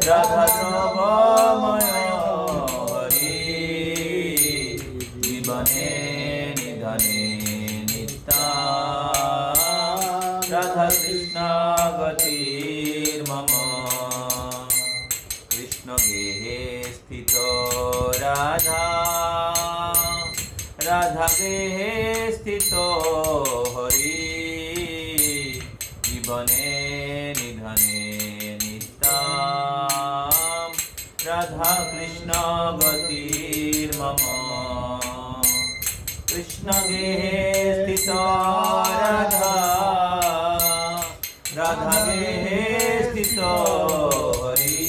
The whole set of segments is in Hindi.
রাধা দ্রবময় হরি জীবনে নিধনে নিত্যা রাধা কৃষ্ণ গতির মম কৃষ্ণ গেহে স্থিত রাধা রাধা গেহে স্থিত হরি জীবনে নিধনে নিত্যাম রাধা কৃষ্ণ গতির মম কৃষ্ণ গেহে স্থিত রাধা রাধা গেহে স্থিত হরি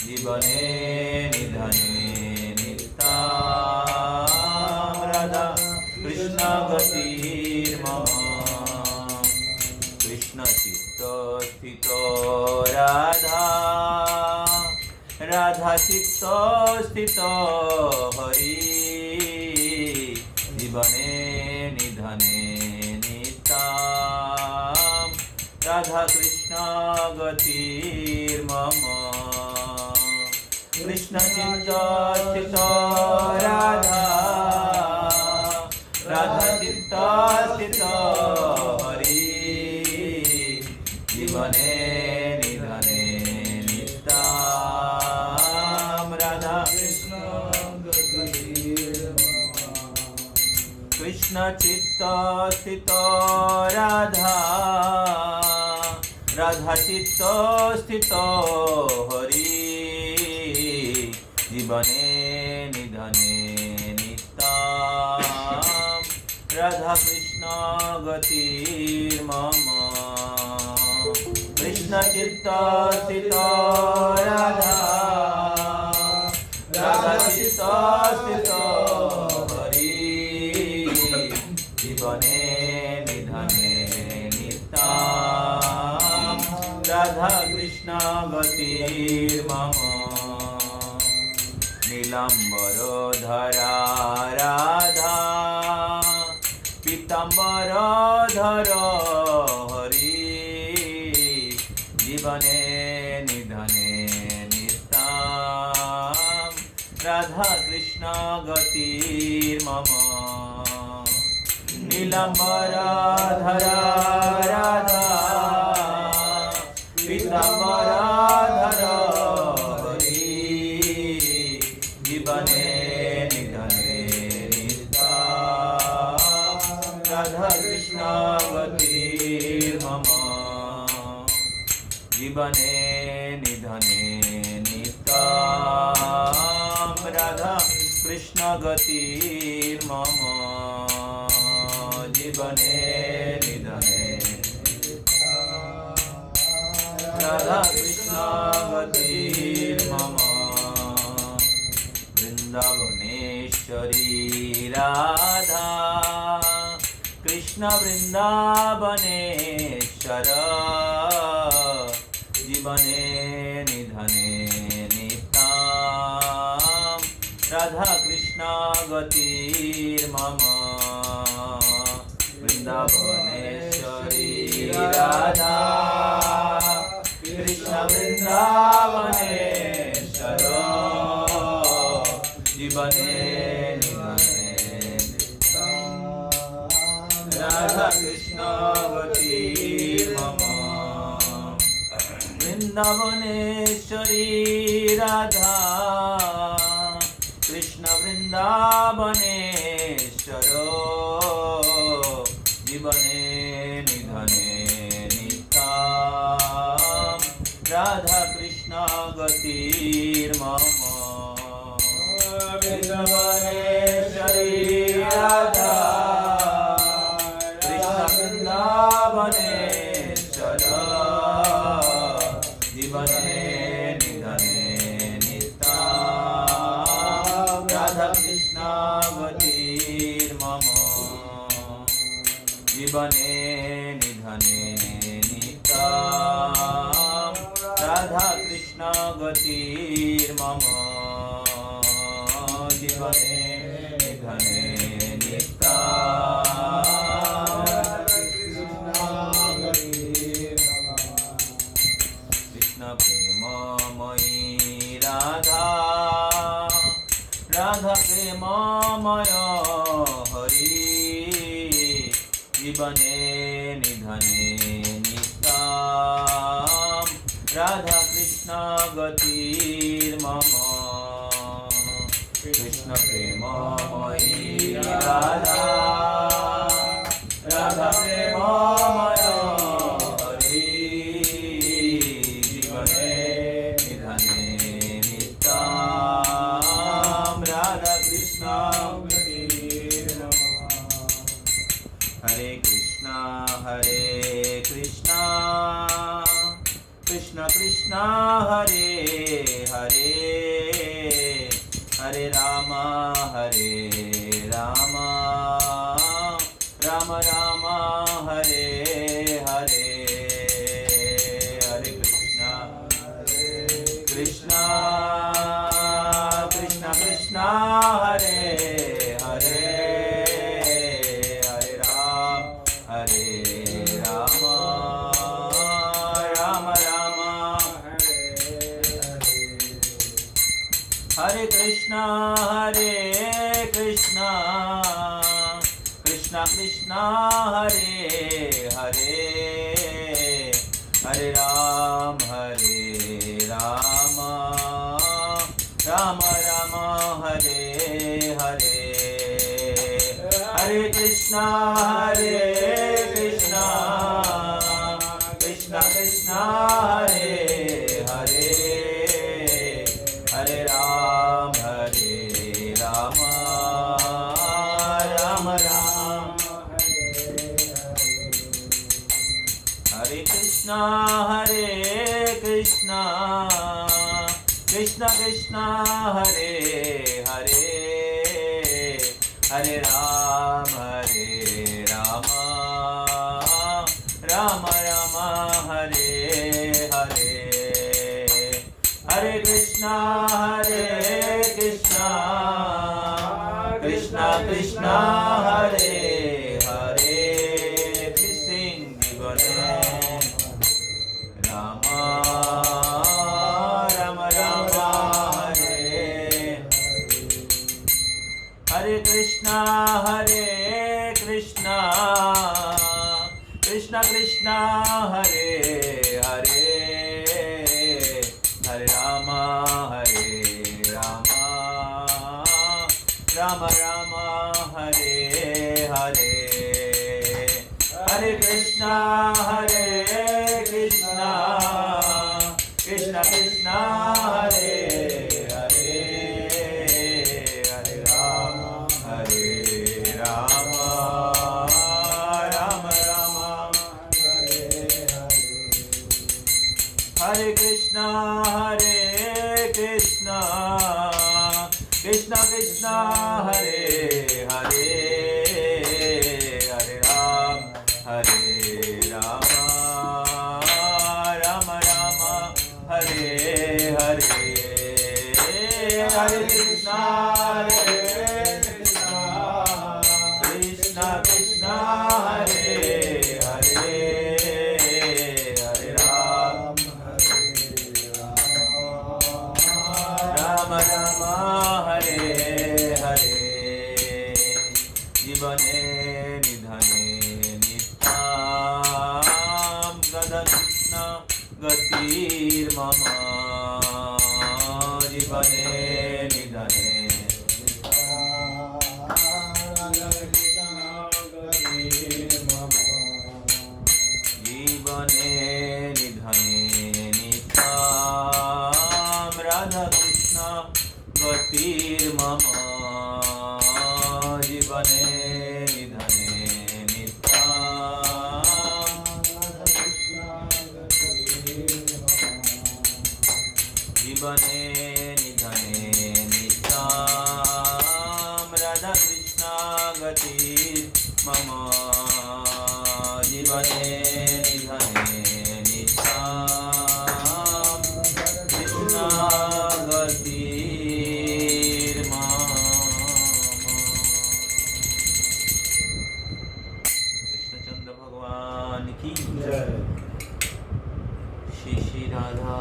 জীবনে নিধনে নিত্যাম রাধা কৃষ্ণ গতির মম কৃষ্ণ চিত্ত স্থিত রাধা রাধা চিত্ত স্থিত হরি জীবনে নিধনে নিত্যাম রাধা কৃষ্ণ গতির মম কৃষ্ণ চিত্ত স্থিত রাধা রাধা চিত্ত স্থিত হরি জীবনে নিধনে নিত্যাম রাধা কৃষ্ণ কৃষ্ণ চিত্ত স্থিত রাধা রাধা চিত্ত স্থিত হরি জীবনে নিধনে নিত্যাম রাধা কৃষ্ণ গতির মম কৃষ্ণ চিত্ত স্থিত রাধা রাধা চিত্ত স্থিত হরি জীবনে নিধনে নিত্যাম রাধা কৃষ্ণ গতির মম নীলাম্বর ধরা রাধা পীতাম্বর ধর হরি জীবনে নিধনে নিত্যাম রাধা কৃষ্ণ গতির মম নীলাম্বর ধরা রাধা পীতাম্বর ধর হরি জীবনে নিধনে নিত্যাম রাধা কৃষ্ণ গতির মম জীবনে নিধনে নিত্যাম রাধা কৃষ্ণ গতির মম জীবনে নিধনে রাধা কৃষ্ণ গতির মম বৃন্দাবনেশ্বরী রাধা কৃষ্ণ বৃন্দাবনেশ্বর জীবনে নিধনে নিত্যাম রাধা কৃষ্ণ গতির মম বৃন্দাবনেশ্বরী রাধা কৃষ্ণ বৃন্দাবনেশ্বর জীবনে নিধনে রাধা কৃষ্ণ গতির মম বৃন্দাবনেশ্বরী রাধা কৃষ্ণ বৃন্দাবনেশ্বর জীবনে নিধনে নিত্যাম রাধা কৃষ্ণ গতির মম বৃন্দাবনেশ্বরী রাধা কৃষ্ণ বৃন্দাবনেশ্বর জীবনে নিধনে নিত্যাম রাধা কৃষ্ণ গতির মম জীবনে নিধনে নিত্যাম রাধা কৃষ্ণ গতির মম জীবনে নিধনে নিত্যাম কৃষ্ণ प्रेममयी राधा राधा प्रेममय हरि जीवने निधने नित्यं राधा कृष्ण गतिर्मम कृष्ण प्रेममयी राधा राधा प्रेममय हरि जीवने निधने नित्यं राधा कृष्ण हरे कृष्णा कृष्ण कृष्ण हरे हरे हरे राम राम राम हरे हरे हरे कृष्णा कृष्ण कृष्ण हरे हरे हरे राम राम राम हरे कृष्णा कृष्ण कृष्ण हरे हरे हरे राम राम राम हरे हरे हरे कृष्णा कृष्ण कृष्ण हरे हरे हरे राम राम राम हरे कृष्णा कृष्ण कृष्ण हरे हरे हरे राम राम राम हरे हरे हरे कृष्णा कृष्ण कृष्ण हरे हरे सिंह जीवने राम राम राम हरे हरे कृष्णा कृष्ण कृष्ण हरे हरे हरे राम राम राम हरे हरे हरे कृष्णा कृष्ण कृष्ण हरे हरे हरे राम राम राम हरे हरे कृष्णा कृष्ण कृष्ण हरे हरे हरे राम राम राम हरे हरे हरे कृष्णा कृष्ण कृष्ण हरे हरे हरे राम राम हरे हरे जीवने निधने नित्यं कृष्ण गतिर्मम जीवने निधने जीवने निधने नित्यं राधा कृष्ण गतिर्मम जीवने निधने जीवने निधने नित्यं राधा कृष्ण गतिर्मम जीवने निधने नित्यं कृष्ण गतिर्मम। कृष्णचंद्र भगवान की जय। श्री श्री राधा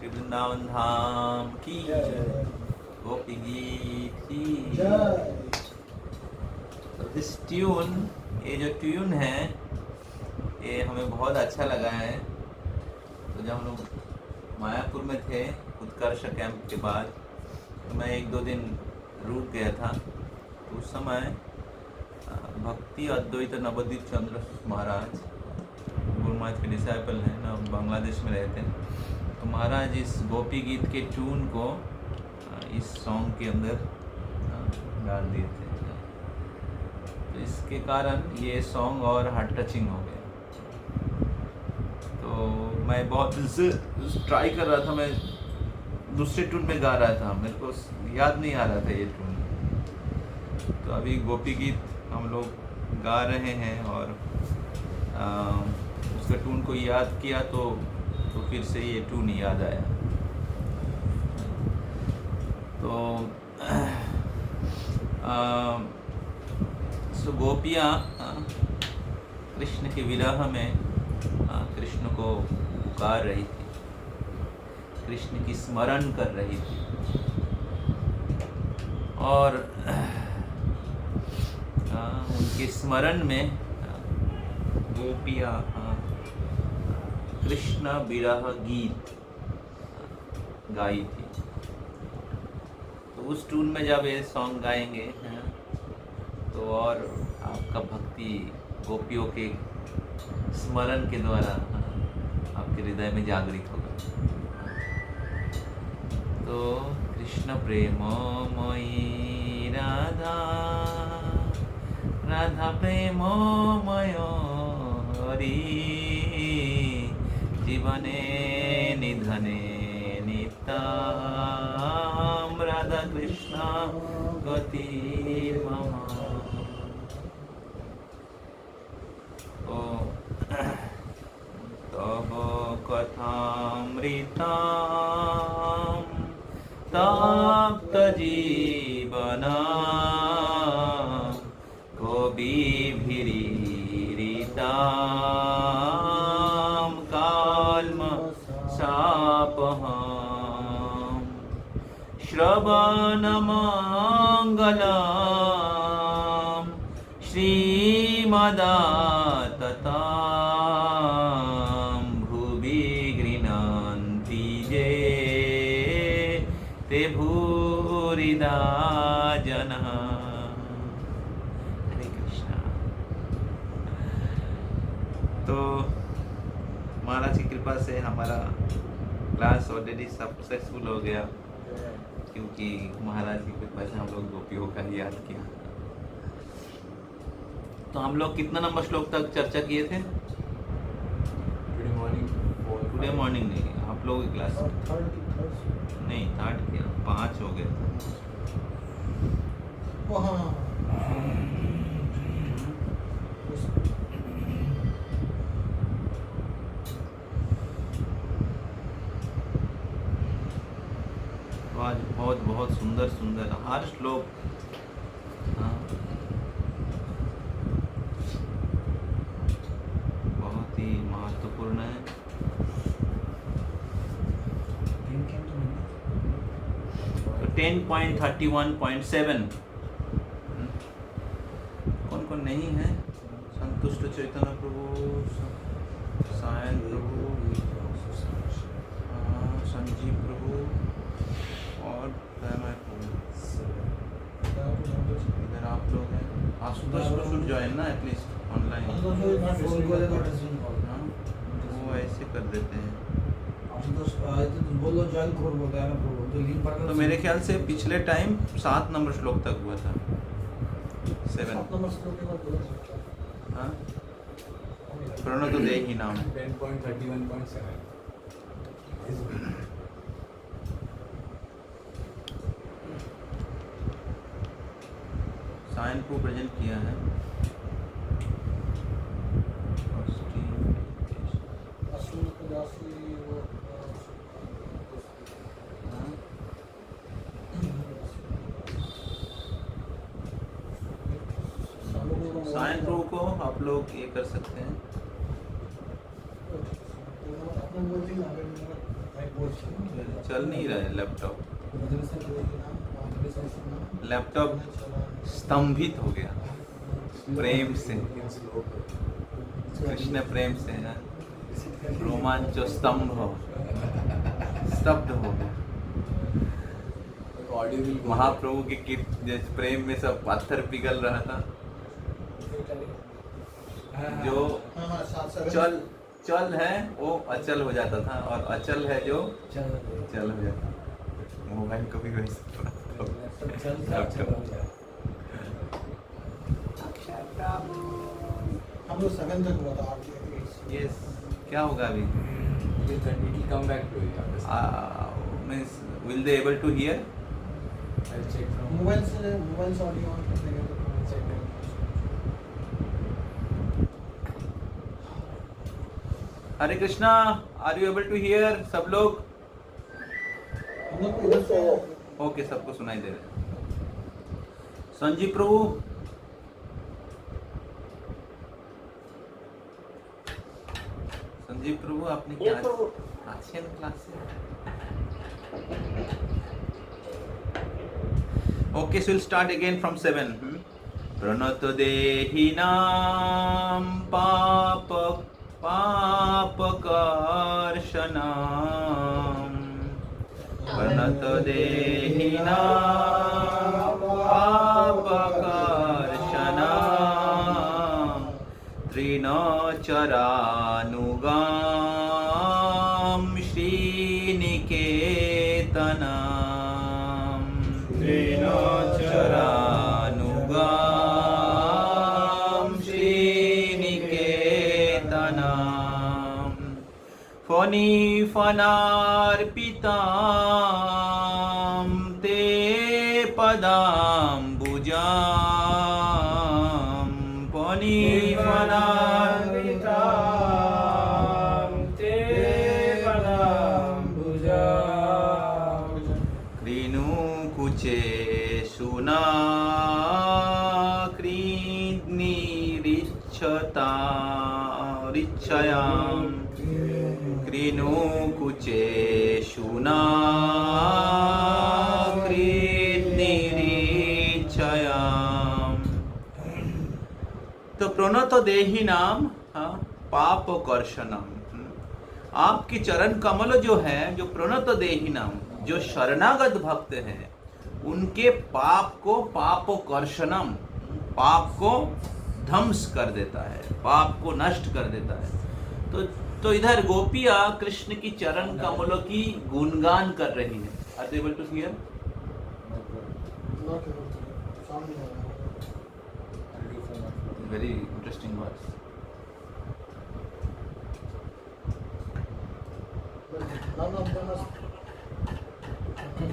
श्री वृंदावन धाम की जय, गोपी गीत की जय। तो दिस ट्यून, ये जो ट्यून है ये हमें बहुत अच्छा लगा है। तो जब हम लोग मायापुर में थे उत्कर्ष कैंप के बाद, तो मैं 1-2 दिन रुक गया था। तो उस समय भक्ति अद्वैत नवदीप चंद्र महाराज गुरु महाराज के डिसाइपल हैं ना, बांग्लादेश में रहते हैं। तो महाराज इस गोपी गीत के ट्यून को इस सॉन्ग के अंदर डाल दिए थे। तो इसके कारण ये सॉन्ग और हार्ट टचिंग हो गया। तो मैं बहुत दिल से ट्राई कर रहा था, मैं दूसरे ट्यून में गा रहा था, मेरे को याद नहीं आ रहा था ये ट्यून। तो अभी गोपी गीत हम लोग गा रहे हैं और उसका ट्यून को याद किया तो फिर से ये ट्यून याद आया। तो सो गोपियाँ कृष्ण के विरह में कृष्ण को पुकार रही थी, कृष्ण की स्मरण कर रही थी। और उनके स्मरण में गोपियाँ कृष्ण विरह गीत गाई थी। तो उस ट्यून में जब ये सॉन्ग गाएंगे तो और आपका भक्ति गोपियों के स्मरण के द्वारा आपके हृदय में जागृत होगा। तो कृष्ण प्रेममयी राधा, राधा प्रेममय हरि, जीवने निधने नितां, राधा कृष्ण गति मम। तव कथामृतां तप्त जीवना, गोपीभिरीरितां काल्मषापहं, श्रवणमङ्गलं श्रीमदाततां, भुवि गृह्णन्ति ये ते भूरिदा जनः। हरे कृष्णा। तो महाराज की कृपा से हमारा क्लास ऑलरेडी सक्सेसफुल हो गया, क्योंकि महाराज की कृपा से हम लोग गोपियों का ही याद किया। तो हम लोग कितना नंबर श्लोक तक चर्चा किए थे? टुडे मॉर्निंग नहीं, आप लोगों की क्लास नहीं, 3rd किया, 5 हो गए। तो आज बहुत बहुत सुंदर सुंदर हर श्लोक बहुत ही महत्वपूर्ण है। तो 10.31.7 कौन कौन नहीं है? संतुष्ट चैतन्य प्रभु, सायन प्रभु, संजीव प्रभु और इधर आप लोग हैं। आशुतोष शुड ज्वाइन ना एटलीस्ट ऑनलाइन। वो ऐसे कर देते हैं। तो मेरे ख्याल से पिछले टाइम 7 नंबर श्लोक तक हुआ था। 7 हाँ, प्रणो तो दे ही नाम 10.31.7। साइन को प्रेजेंट किया है। साइन प्रो को आप लोग ये कर सकते हैं। चल नहीं रहा है लैपटॉप। लैपटॉप स्तंभित हो गया प्रेम से, कृष्ण प्रेम से ना, रोमांचो स्तंभ स्तब्ध हो गया। महाप्रभु के जैसे प्रेम में सब पत्थर पिघल रहा था। जो चल चल है वो अचल हो जाता था, और अचल है जो चल हो जाता था। मोबाइल को भी वैसे हम लोग 7 तक हुआ था। यस, क्या होगा अभी? come back to it after some. Means will they able to hear? I'll check from mobile से ऑडियो ऑन कर देंगे तो चेक करेंगे। Hare Krishna, are you able to hear? सब लोग हम लोग को इधर से ओके, सबको सुनाई दे रहा है। संजीव प्रभु, संजीव प्रभु आपने क्या आशियन क्लास से? Okay, so will start again from 7। प्रणत देहिनां पाप कर्षणां, प्रणत देहिनां पाप कर्षणां, त्रिनचरानुगां श्रीनिकेतनां, त्रिनचरानुगां श्रीनिकेतनां, फणिफणार्पितां ते पदाम्बुजां, फणिफणार्पितां ते पदाम्बुजां, कृणुकुचे सुना कृन्निरिच्छतां, कृणुकुचे शुना कृन्निरिच्छयां। तो प्रणत देहि नाम पाप कर्षणम, आपकी चरण कमल जो है, जो प्रणत देहि नाम, जो शरणागत भक्त हैं, उनके पाप कर्षणम, पाप को ध्वंस कर देता है, पाप को नष्ट कर देता है। तो इधर गोपियां कृष्ण की चरण कमलों की गुणगान कर रही है। Are they able to hear? Sound नहीं आ रहा। Very interesting words.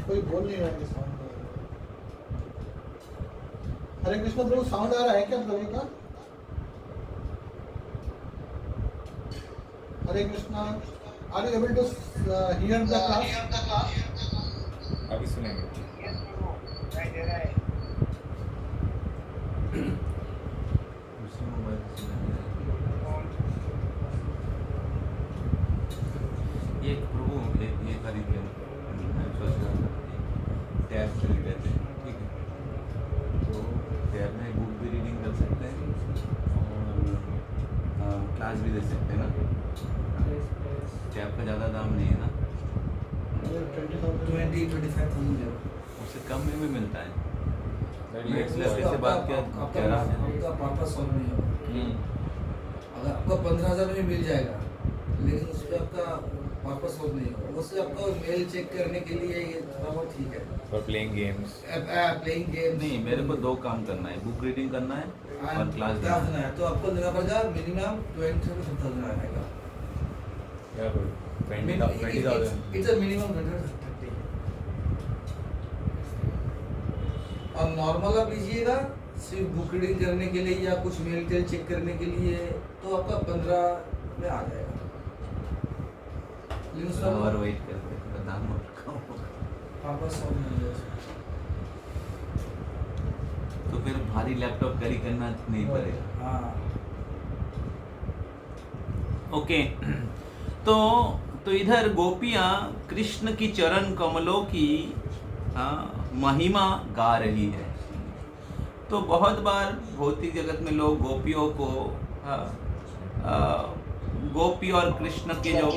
कोई बोल नहीं रहा है कि साउंड नहीं आ रहा। हरे कृष्ण प्रभु, साउंड आ रहा है क्या प्रभु का? Hare Krishna, are you able to hear the class? अभी सुनेंगे। दूसरे मोबाइल से ये प्रभु ये खरीद लिया, सोच रहा था टैब खरीद लेते हैं, ठीक है? तो टैब में बुक भी रीडिंग कर सकते हैं और क्लास भी दे सकते हैं ना। टैब का ज़्यादा दाम नहीं है ना, 20,000 उससे कम में भी मिलता है। आपका बात क्या कह रहा है? आपका पर्पस सॉल्व नहीं होगा। अगर आपको 15,000 में मिल जाएगा, लेकिन उसमें आपका पर्पस सॉल्व नहीं होगा। उससे आपको मेल चेक करने के लिए ये थोड़ा बहुत ठीक है। For playing games. Playing game नहीं, मेरे को 2 काम करना है, बुक रीडिंग करना है और क्लास देना है, तो आपको देना पड़ेगा मिनिमम 20,000 आएगा। Yeah, but 20,000. It's a minimum 20,000. और नॉर्मल आप लीजिएगा सिर्फ बुक रीडिंग करने के लिए या कुछ मेल टेल चेक करने के लिए, तो आपका 15 में आ जाएगा। लेकिन उसका और वेट करते हैं, दाम और कम होगा। वापस सॉल्व नहीं होगा। तो फिर भारी लैपटॉप कैरी करना नहीं पड़ेगा। हाँ, ओके, तो तो इधर गोपियां कृष्ण की चरण कमलों की महिमा गा रही है। तो बहुत बार भौतिक जगत में लोग गोपियों को गोपी और कृष्ण के जो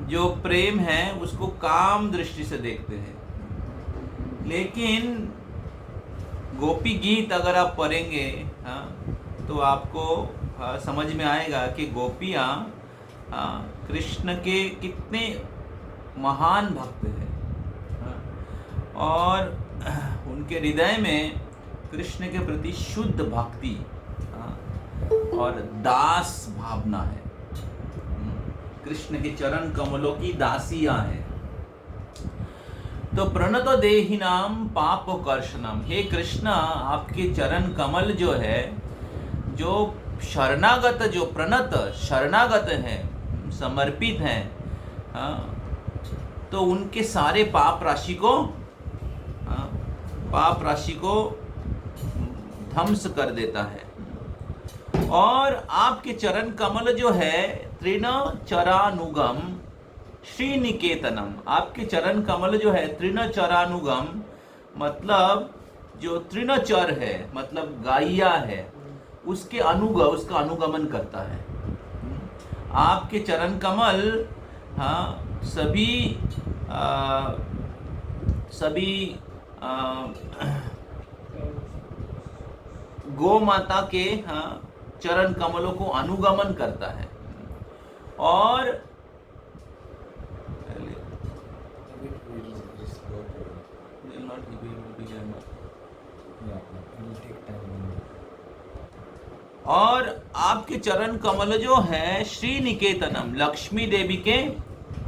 जो प्रेम है उसको काम दृष्टि से देखते हैं, लेकिन गोपी गीत अगर आप पढ़ेंगे तो आपको समझ में आएगा कि गोपियाँ कृष्ण के कितने महान भक्त हैं और उनके हृदय में कृष्ण के प्रति शुद्ध भक्ति और दास भावना है। कृष्ण के चरण कमलों की दासियां हैं। तो प्रणत देहिनाम पाप कर्षणम, हे कृष्णा आपके चरण कमल जो है, जो शरणागत, जो प्रणत शरणागत हैं, समर्पित हैं, तो उनके सारे पाप राशि को ध्वंस कर देता है। और आपके चरण कमल जो है तृण चरानुगम श्रीनिकेतनम, आपके चरण कमल जो है तृण चरानुगम, मतलब जो तृणचर है, मतलब गाइया है, उसका अनुगमन करता है। आपके चरण कमल सभी गौ माता के चरण कमलों को अनुगमन करता है। और आपके चरण कमल जो है श्री निकेतनम, लक्ष्मी देवी के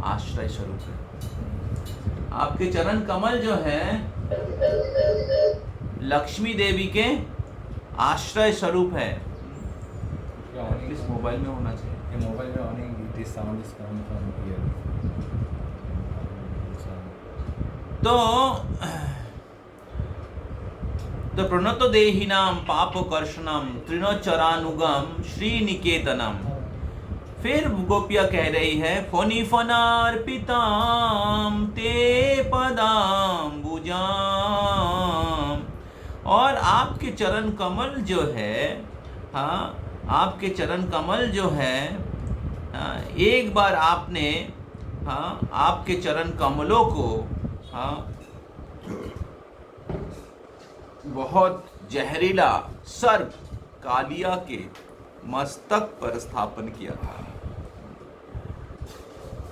आश्रय स्वरूप है। आपके चरण कमल जो है लक्ष्मी देवी के आश्रय स्वरूप है। इस मोबाइल में होना चाहिए, मोबाइल में ऑन है, sound is coming from here. तो प्रणतो देहिनाम पाप कर्षणम तृणचरानुगम श्रीनिकेतनम। फिर गोपिया कह रही है फनी फनार्पिताम ते पदाम्बुजाम, और आपके चरण कमल जो है, आपके चरण कमल जो है, एक बार आपने आपके चरण कमलों को बहुत जहरीला सर्प कालिया के मस्तक पर स्थापन किया था।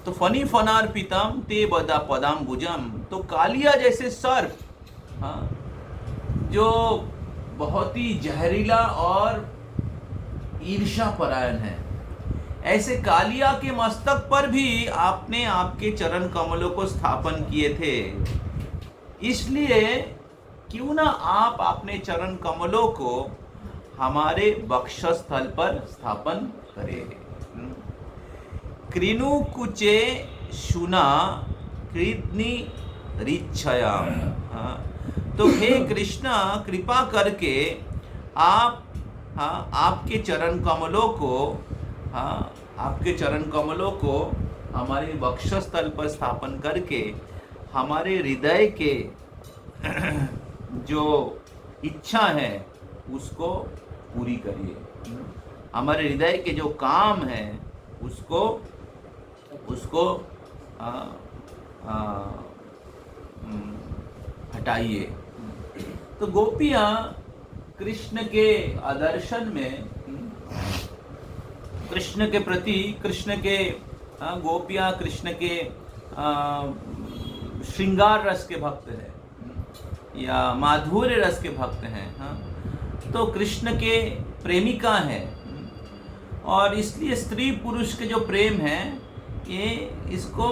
तो फनी फनार्पितम ते बदा पदाम्बुजम, तो कालिया जैसे सर्प जो बहुत ही जहरीला और ईर्ष्या परायण है, ऐसे कालिया के मस्तक पर भी आपने आपके चरण कमलों को स्थापन किए थे। इसलिए क्यों ना आप अपने चरण कमलों को हमारे वक्षस्थल पर स्थापन करें। कृनु कुचे शुना कृत्नि रिच्छया, तो हे कृष्णा कृपा करके आप आपके चरण कमलों को हमारे वक्षस्थल पर स्थापन करके हमारे हृदय के जो इच्छा है उसको पूरी करिए। हमारे हृदय के जो काम है उसको हटाइए। तो गोपियां कृष्ण के आदर्शन में, कृष्ण के प्रति, कृष्ण के गोपियां कृष्ण के श्रृंगार रस के भक्त हैं या माधुर्य रस के भक्त हैं। तो कृष्ण के प्रेमिका हैं, और इसलिए स्त्री पुरुष के जो प्रेम है ये इसको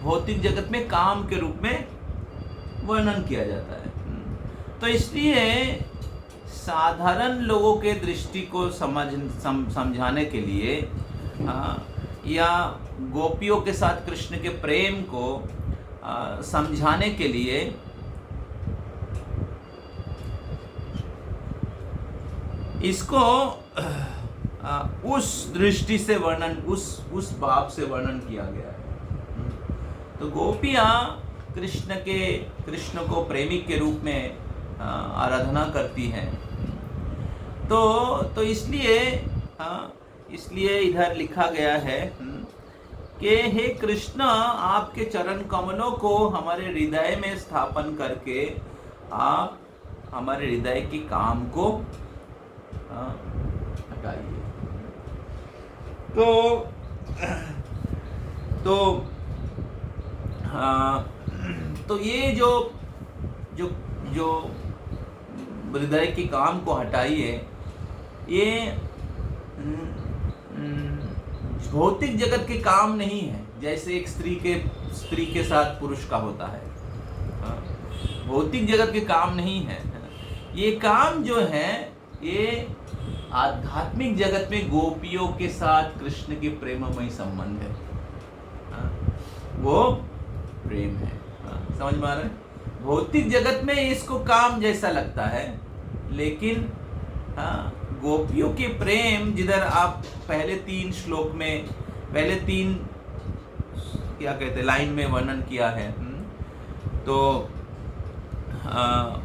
भौतिक जगत में काम के रूप में वर्णन किया जाता है। तो इसलिए साधारण लोगों के दृष्टि को समझाने के लिए या गोपियों के साथ कृष्ण के प्रेम को समझाने के लिए इसको उस दृष्टि से वर्णन, उस भाव से वर्णन किया गया है। तो गोपियाँ कृष्ण को प्रेमिक के रूप में आराधना करती हैं। तो इसलिए इधर लिखा गया है कि हे कृष्ण, आपके चरण कमलों को हमारे हृदय में स्थापन करके आप हमारे हृदय के काम को हटाइए। तो ये जो हृदय के काम को हटाइए, ये भौतिक जगत के काम नहीं है, जैसे एक स्त्री के साथ पुरुष का होता है। भौतिक जगत के काम नहीं है। ये काम जो है ये आध्यात्मिक जगत में गोपियों के साथ कृष्ण के प्रेममय संबंध है। वो प्रेम है। समझ में आ रहा है? भौतिक जगत में इसको काम जैसा लगता है, लेकिन गोपियों के प्रेम जिधर आप पहले 3 श्लोक में, पहले 3 क्या कहते हैं लाइन में वर्णन किया है, तो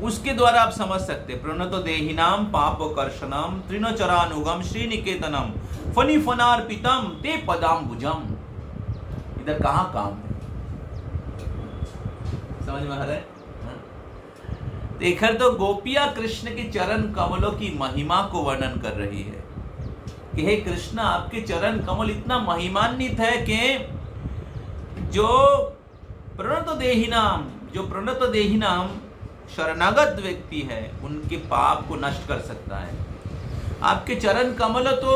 उसके द्वारा आप समझ सकते। प्रणतो देहिनाम पापकर्षणम तृणचरानुगम श्रीनिकेतनम फनिफनार्पितम ते पदाम्बुजम। इधर कहाँ काम है? समझ में आ रहा है? देखकर तो गोपियां कृष्ण के चरण कमलों की महिमा को वर्णन कर रही है कि हे कृष्ण, आपके चरण कमल इतना महिमान्वित है कि जो प्रणत देहिनाम शरणागत व्यक्ति है उनके पाप को नष्ट कर सकता है। आपके चरण कमल तो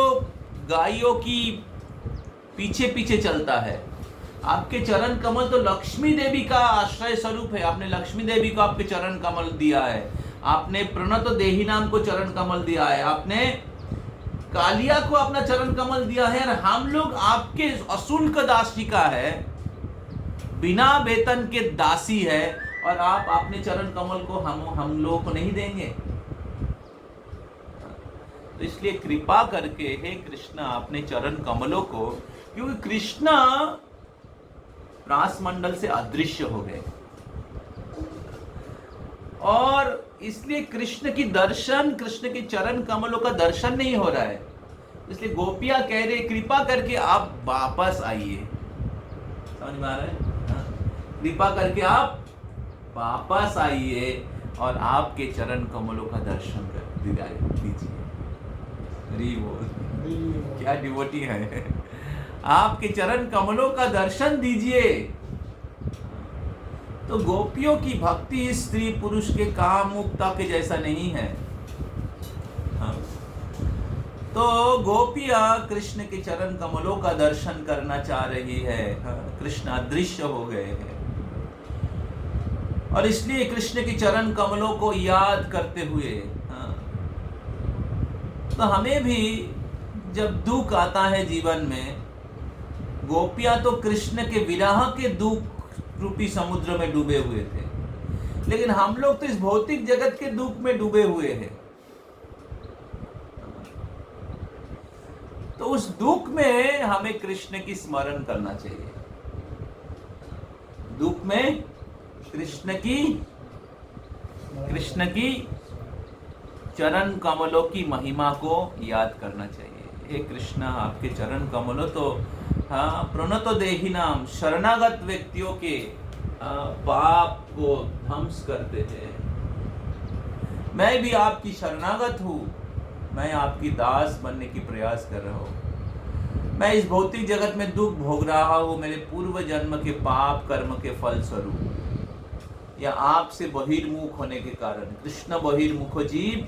गायों की पीछे पीछे चलता है। आपके चरण कमल तो लक्ष्मी देवी का आश्रय स्वरूप है। आपने लक्ष्मी देवी को आपके चरण कमल दिया है। आपने प्रणत देही नाम को चरण कमल दिया है। आपने कालिया को अपना चरण कमल दिया है। और हम लोग आपके अशुल्क दासिका है, बिना वेतन के दासी है, और आप अपने चरण कमल को हम लोगों को नहीं देंगे। तो इसलिए कृपा करके हे कृष्ण, अपने चरण कमलों को, क्योंकि कृष्ण रासमंडल से अदृश्य हो गए और इसलिए कृष्ण की दर्शन, कृष्ण के चरण कमलों का दर्शन नहीं हो रहा है। इसलिए गोपियां कह रहे कृपा करके आप वापस आइए। समझ में आ रहा है? कृपा करके आप वापस आइए और आपके चरण कमलों का दर्शन कर दीजिए। क्या डिवोटी है। आपके चरण कमलों का दर्शन दीजिए। तो गोपियों की भक्ति स्त्री पुरुष के काम मुक्ता के जैसा नहीं है। तो गोपियां कृष्ण के चरण कमलों का दर्शन करना चाह रही है। कृष्ण अदृश्य हो गए हैं और इसलिए कृष्ण के चरण कमलों को याद करते हुए तो हमें भी जब दुख आता है जीवन में, गोपियां तो कृष्ण के विरह के दुख रूपी समुद्र में डूबे हुए थे, लेकिन हम लोग तो इस भौतिक जगत के दुख में डूबे हुए हैं। तो उस दुख में हमें कृष्ण की स्मरण करना चाहिए। दुख में कृष्ण की चरण कमलों की महिमा को याद करना चाहिए। हे कृष्ण, आपके चरण कमलों तो प्रणतो देही नाम शरणागत व्यक्तियों के पाप को ध्वंस करते हैं। मैं भी आपकी शरणागत हूँ। मैं आपकी दास बनने की प्रयास कर रहा हूँ। मैं इस भौतिक जगत में दुख भोग रहा हूँ मेरे पूर्व जन्म के पाप कर्म के फल स्वरूप, या आपसे बहिर्मुख होने के कारण। कृष्ण बहिर्मुख जीव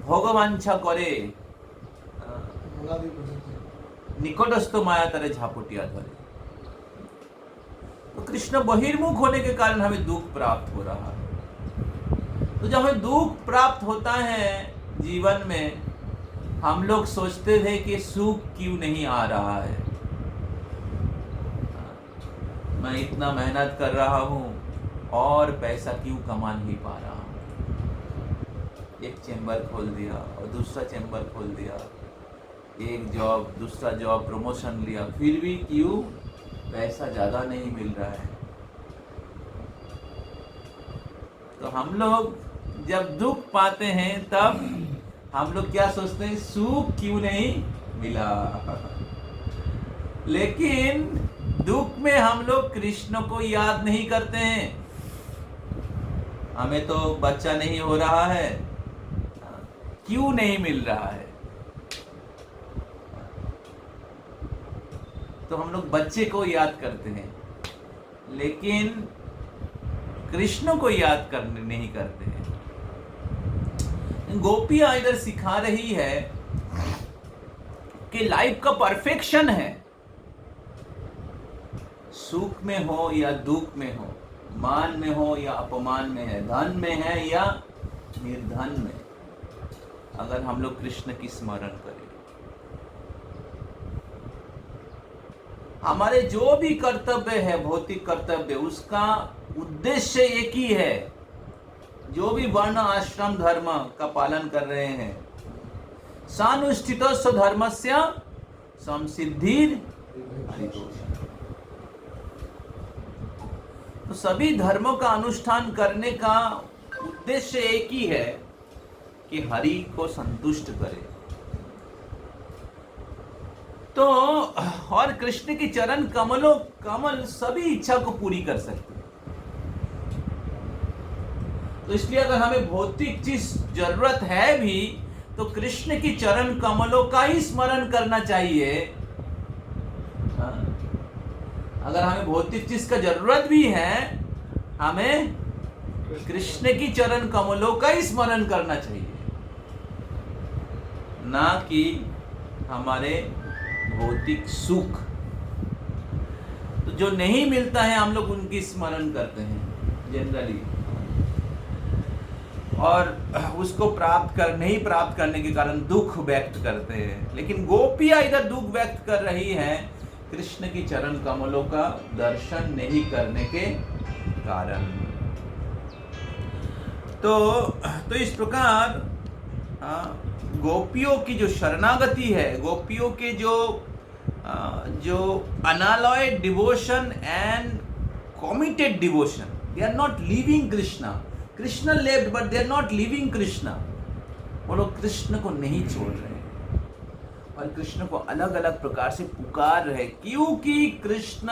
भोगवांछा करे, निकटस्थ माया तरे झापुटिया धरे। तो कृष्ण बहिर्मुख होने के कारण हमें दुख प्राप्त हो रहा है। तो जब हमें दुख प्राप्त होता है जीवन में, हम लोग सोचते थे कि सुख क्यों नहीं आ रहा है। मैं इतना मेहनत कर रहा हूँ और पैसा क्यों कमा नहीं पा रहा हूँ। एक चैम्बर खोल दिया और दूसरा चैम्बर खोल दिया, एक जॉब, दूसरा जॉब, प्रमोशन लिया, फिर भी क्यों पैसा ज़्यादा नहीं मिल रहा है? तो हम लोग जब दुख पाते हैं तब हम लोग क्या सोचते हैं, सुख क्यों नहीं मिला। लेकिन दुख में हम लोग कृष्ण को याद नहीं करते हैं। हमें तो बच्चा नहीं हो रहा है, क्यों नहीं मिल रहा है? तो हम लोग बच्चे को याद करते हैं, लेकिन कृष्ण को याद करने नहीं करते हैं। गोपियां इधर सिखा रही है कि लाइफ का परफेक्शन है, सुख में हो या दुख में हो, मान में हो या अपमान में है, धन में है या निर्धन में, अगर हम लोग कृष्ण की स्मरण करें, हमारे जो भी कर्तव्य है, भौतिक कर्तव्य, उसका उद्देश्य एक ही है। जो भी वर्ण आश्रम धर्म का पालन कर रहे हैं, सानुष्ठितो स्वधर्मस्य संसिद्धिर हरितोष। तो सभी धर्मों का अनुष्ठान करने का उद्देश्य एक ही है कि हरि को संतुष्ट करे। तो और कृष्ण के चरण कमल सभी इच्छा को पूरी कर सकते हैं। तो इसलिए अगर हमें भौतिक चीज जरूरत है भी, तो कृष्ण की चरण कमलों का ही स्मरण करना चाहिए। अगर हमें भौतिक चीज का जरूरत भी है, हमें कृष्ण की चरण कमलों का ही स्मरण करना चाहिए, ना कि हमारे भौतिक सुख। तो जो नहीं मिलता है हम लोग उनकी स्मरण करते हैं जनरली, और उसको नहीं प्राप्त करने के कारण दुख व्यक्त करते हैं। लेकिन गोपियां इधर दुख व्यक्त कर रही हैं कृष्ण की चरण कमलों का दर्शन नहीं करने के कारण। तो इस प्रकार गोपियों की जो शरणागति है, गोपियों के जो unalloyed devotion and committed devotion, they are not living Krishna. Krishna lived but they are not living Krishna. वो लोग कृष्ण को नहीं छोड़ रहे हैं और कृष्ण को अलग अलग प्रकार से पुकार रहे, क्योंकि कृष्ण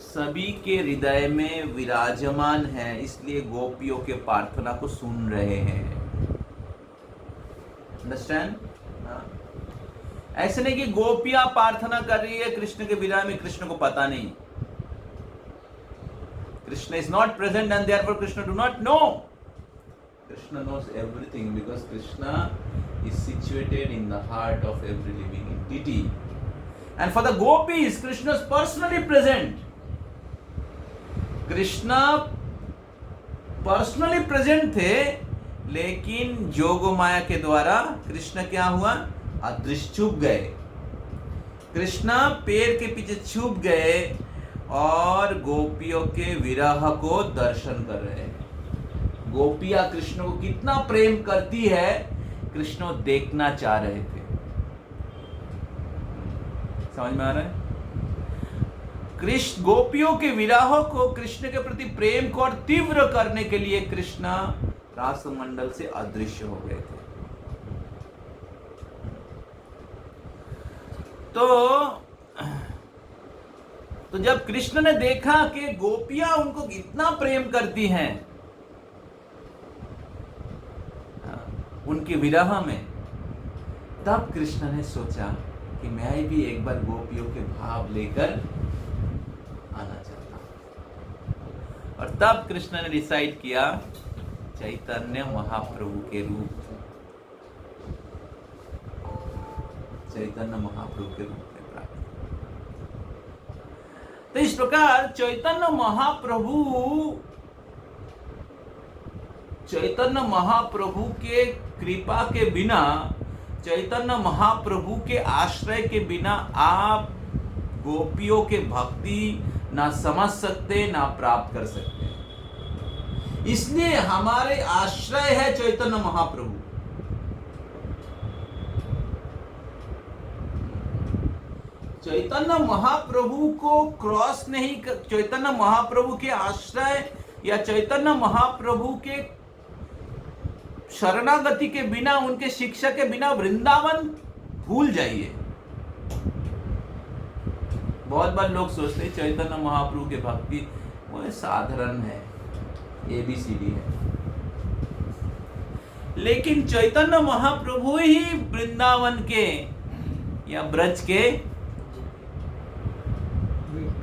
सभी के हृदय में विराजमान है। इसलिए गोपियों के प्रार्थना को सुन रहे हैं। अंडरस्टैंड? ऐसे नहीं कि गोपियां प्रार्थना कर रही है कृष्ण के विरह में, कृष्ण को पता नहीं। Krishna is not present and therefore Krishna do not know. Krishna knows everything because Krishna is situated in the heart of every living entity. And for the gopis, Krishna is personally present. Krishna personally present थे, लेकिन जोग माया के द्वारा कृष्ण क्या हुआ? अदृश्य छुप गए। कृष्णा पेड़ के पीछे छुप गए और गोपियों के विरह को दर्शन कर रहे हैं। गोपियां कृष्ण को कितना प्रेम करती है, कृष्ण देखना चाह रहे थे। समझ में आ रहा है? कृष्ण गोपियों के विरह को, कृष्ण के प्रति प्रेम को और तीव्र करने के लिए कृष्ण रासमंडल से अदृश्य हो गए थे। तो जब कृष्ण ने देखा कि गोपियां उनको इतना प्रेम करती हैं उनके विरह में, तब कृष्ण ने सोचा कि मैं भी एक बार गोपियों के भाव लेकर आना चाहता हूं। और तब कृष्ण ने डिसाइड किया चैतन्य महाप्रभु के रूप, चैतन्य महाप्रभु के रूप में प्राप्त। तो इस प्रकार चैतन्य महाप्रभु के कृपा के बिना, चैतन्य महाप्रभु के आश्रय के बिना आप गोपियों के भक्ति ना समझ सकते, ना प्राप्त कर सकते। इसलिए हमारे आश्रय है चैतन्य महाप्रभु। चैतन्य महाप्रभु को क्रॉस नहीं चैतन्य महाप्रभु के आश्रय या चैतन्य महाप्रभु के शरणागति के बिना, उनके शिक्षा के बिना वृंदावन भूल जाइए। बहुत बार लोग सोचते हैं चैतन्य महाप्रभु के भक्ति वो साधारण है, ABCD है, लेकिन चैतन्य महाप्रभु ही वृंदावन के या ब्रज के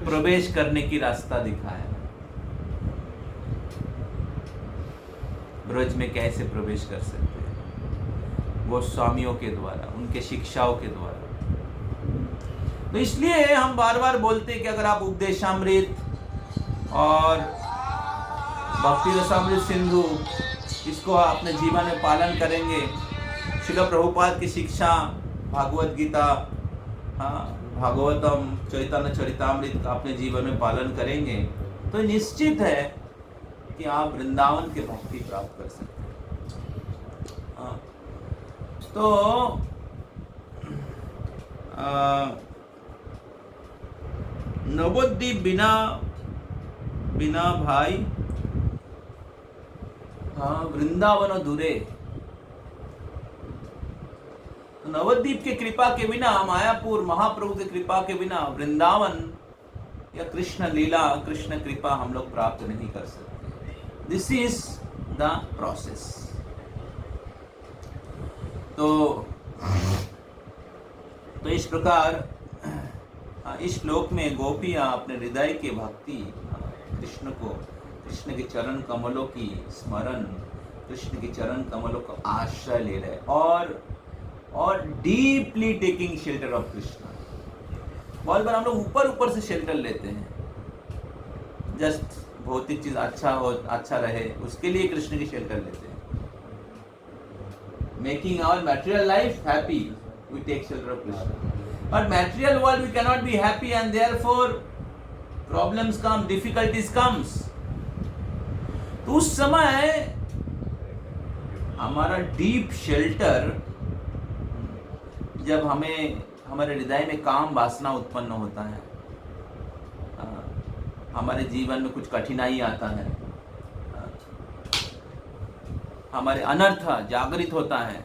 प्रवेश करने की रास्ता दिखाया। ब्रज में कैसे प्रवेश कर सकते हैं, गोस्वामियों के द्वारा, उनके शिक्षाओं के द्वारा। तो इसलिए हम बार बार बोलते हैं कि अगर आप उपदेशामृत और भक्ति रसामृत सिंधु इसको अपने जीवन में पालन करेंगे, श्रील प्रभुपाद की शिक्षा, भागवत गीता, भागवतम, चैतन्य चरितामृत का अपने जीवन में पालन करेंगे, तो निश्चित है कि आप वृंदावन की भक्ति प्राप्त कर सकते हैं। तो नवद्वीप बिना बिना भाई वृंदावन दूरे। तो नवद्वीप के कृपा के बिना, मायापुर महाप्रभु के कृपा के बिना वृंदावन या कृष्ण लीला, कृष्ण कृपा हम लोग प्राप्त नहीं कर सकते। This is the process. तो इस प्रकार इस श्लोक में गोपियां अपने हृदय के भक्ति कृष्ण को, कृष्ण के चरण कमलों की स्मरण, कृष्ण के चरण कमलों का आश्रय ले रहे और deeply taking shelter of Krishna. बहुत बार हम लोग ऊपर से शेल्टर लेते हैं, जस्ट भौतिक चीज अच्छा रहे उसके लिए कृष्ण की शेल्टर लेते हैं। Making our material life happy, we take shelter of Krishna. But material world we cannot be happy, and therefore problems come, difficulties comes. तो उस समय हमारा डीप शेल्टर, जब हमें हमारे हृदय में काम वासना उत्पन्न होता है, हमारे जीवन में कुछ कठिनाई आता है, हमारे अनर्थ जागृत होता है,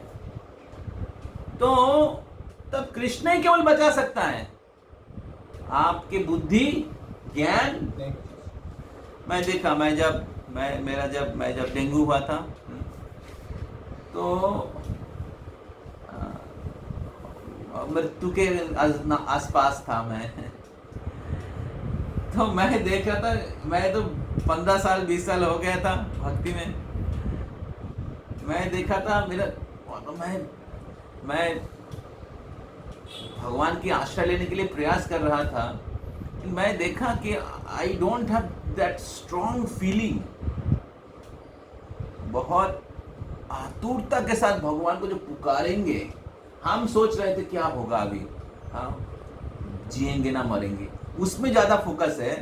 तो तब कृष्ण ही केवल बचा सकता है। आपकी बुद्धि, ज्ञान। मैं देखा, मैं जब डेंगू हुआ था, तो मृत्यु के आसपास था मैं, तो मैं देख रहा था, मैं तो 15 साल 20 साल हो गया था भक्ति में। मैं देखा था मेरा, तो मैं भगवान की आश्रय लेने के लिए प्रयास कर रहा था। मैं देखा कि I don't have that strong feeling. बहुत आतुरता के साथ भगवान को जो पुकारेंगे, हम सोच रहे थे क्या होगा अभी, जिएंगे ना मरेंगे, उसमें ज्यादा फोकस है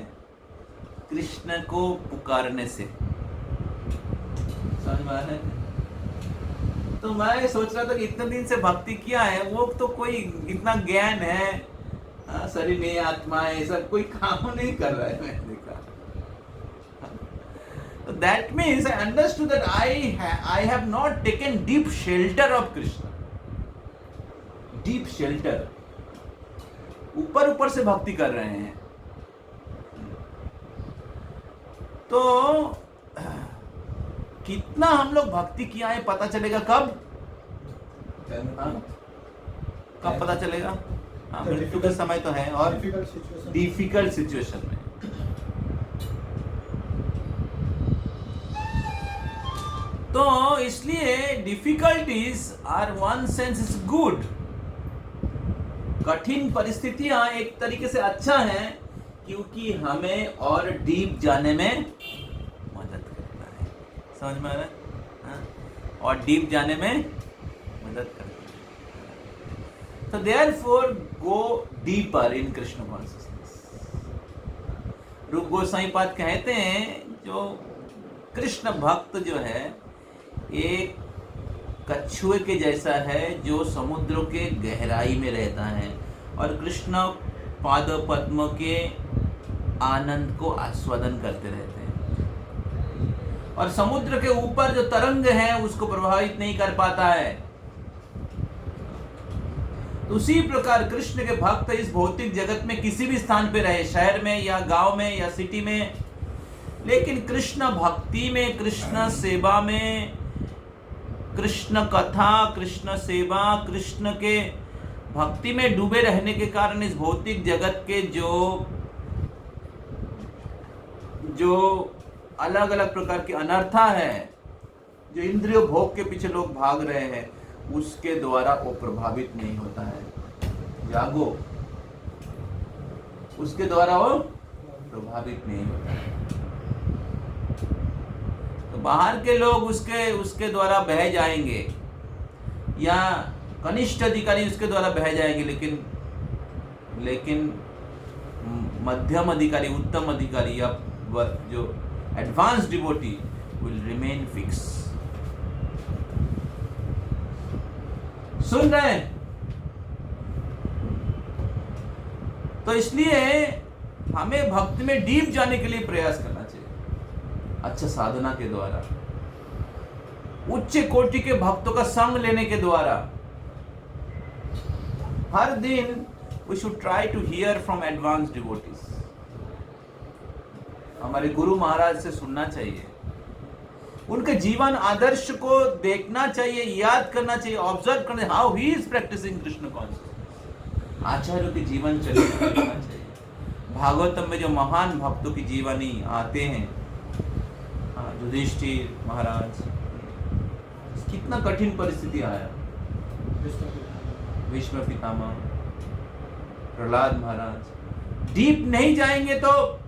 कृष्ण को पुकारने से। समझ में आ रहा है? तो मैं सोच रहा था कि इतने दिन से भक्ति किया है, वो तो कोई इतना ज्ञान है, शरीर में आत्मा है, ऐसा कोई काम नहीं कर रहा है। मैंने देखा, तो that means I understood that I have not taken deep shelter of Krishna. Deep shelter, ऊपर से भक्ति कर रहे हैं। तो कितना हम लोग भक्ति किया है पता चलेगा कब? कब पता चलेगा? मृत्यु का समय तो है, और डिफिकल्ट सिचुएशन में। तो इसलिए difficulties are one sense is good. कठिन परिस्थितियां एक तरीके से अच्छा है, क्योंकि हमें और डीप जाने में मदद करता है। समझ में आ रहा है? और डीप जाने में मदद करता है। तो therefore go deeper in Krishna consciousness. रूप गोस्वामी पाद कहते हैं, जो कृष्ण भक्त जो है एक कछुए के जैसा है, जो समुद्र के गहराई में रहता है, और कृष्ण पाद पद्म के आनंद को आस्वादन करते रहते हैं, और समुद्र के ऊपर जो तरंग है उसको प्रभावित नहीं कर पाता है। तो उसी प्रकार कृष्ण के भक्त इस भौतिक जगत में किसी भी स्थान पे रहे, शहर में या गांव में या सिटी में, लेकिन कृष्ण भक्ति में, कृष्ण सेवा में, कृष्ण कथा, कृष्ण सेवा, कृष्ण के भक्ति में डूबे रहने के कारण इस भौतिक जगत के जो अलग अलग प्रकार की अनर्था है, जो इंद्रिय भोग के पीछे लोग भाग रहे हैं, उसके द्वारा वो प्रभावित नहीं होता है। जागो, उसके द्वारा वो प्रभावित नहीं होता है। तो बाहर के लोग उसके द्वारा बह जाएंगे, या कनिष्ठ अधिकारी उसके द्वारा बह जाएंगे, लेकिन मध्यम अधिकारी, उत्तम अधिकारी या जो advance devotee will remain fixed. सुन रहे हैं? तो इसलिए हमें भक्ति में डीप जाने के लिए प्रयास करना चाहिए, अच्छा साधना के द्वारा, उच्च कोटि के भक्तों का संग लेने के द्वारा। हर दिन we should try to hear from advanced devotees। हमारे गुरु महाराज से सुनना चाहिए, उनके जीवन आदर्श को देखना चाहिए, याद करना चाहिए, ऑब्जर्व करना, how he is practising Krishna consciousness. आचार्यों के जीवन चरित्र देखना चाहिए। भागवतम में जो महान भक्तों की जीवनी आते हैं, युधिष्ठिर महाराज, कितना कठिन परिस्थिति आया, भीष्म पितामह, प्रहलाद महाराज। डीप नहीं जाएंगे तो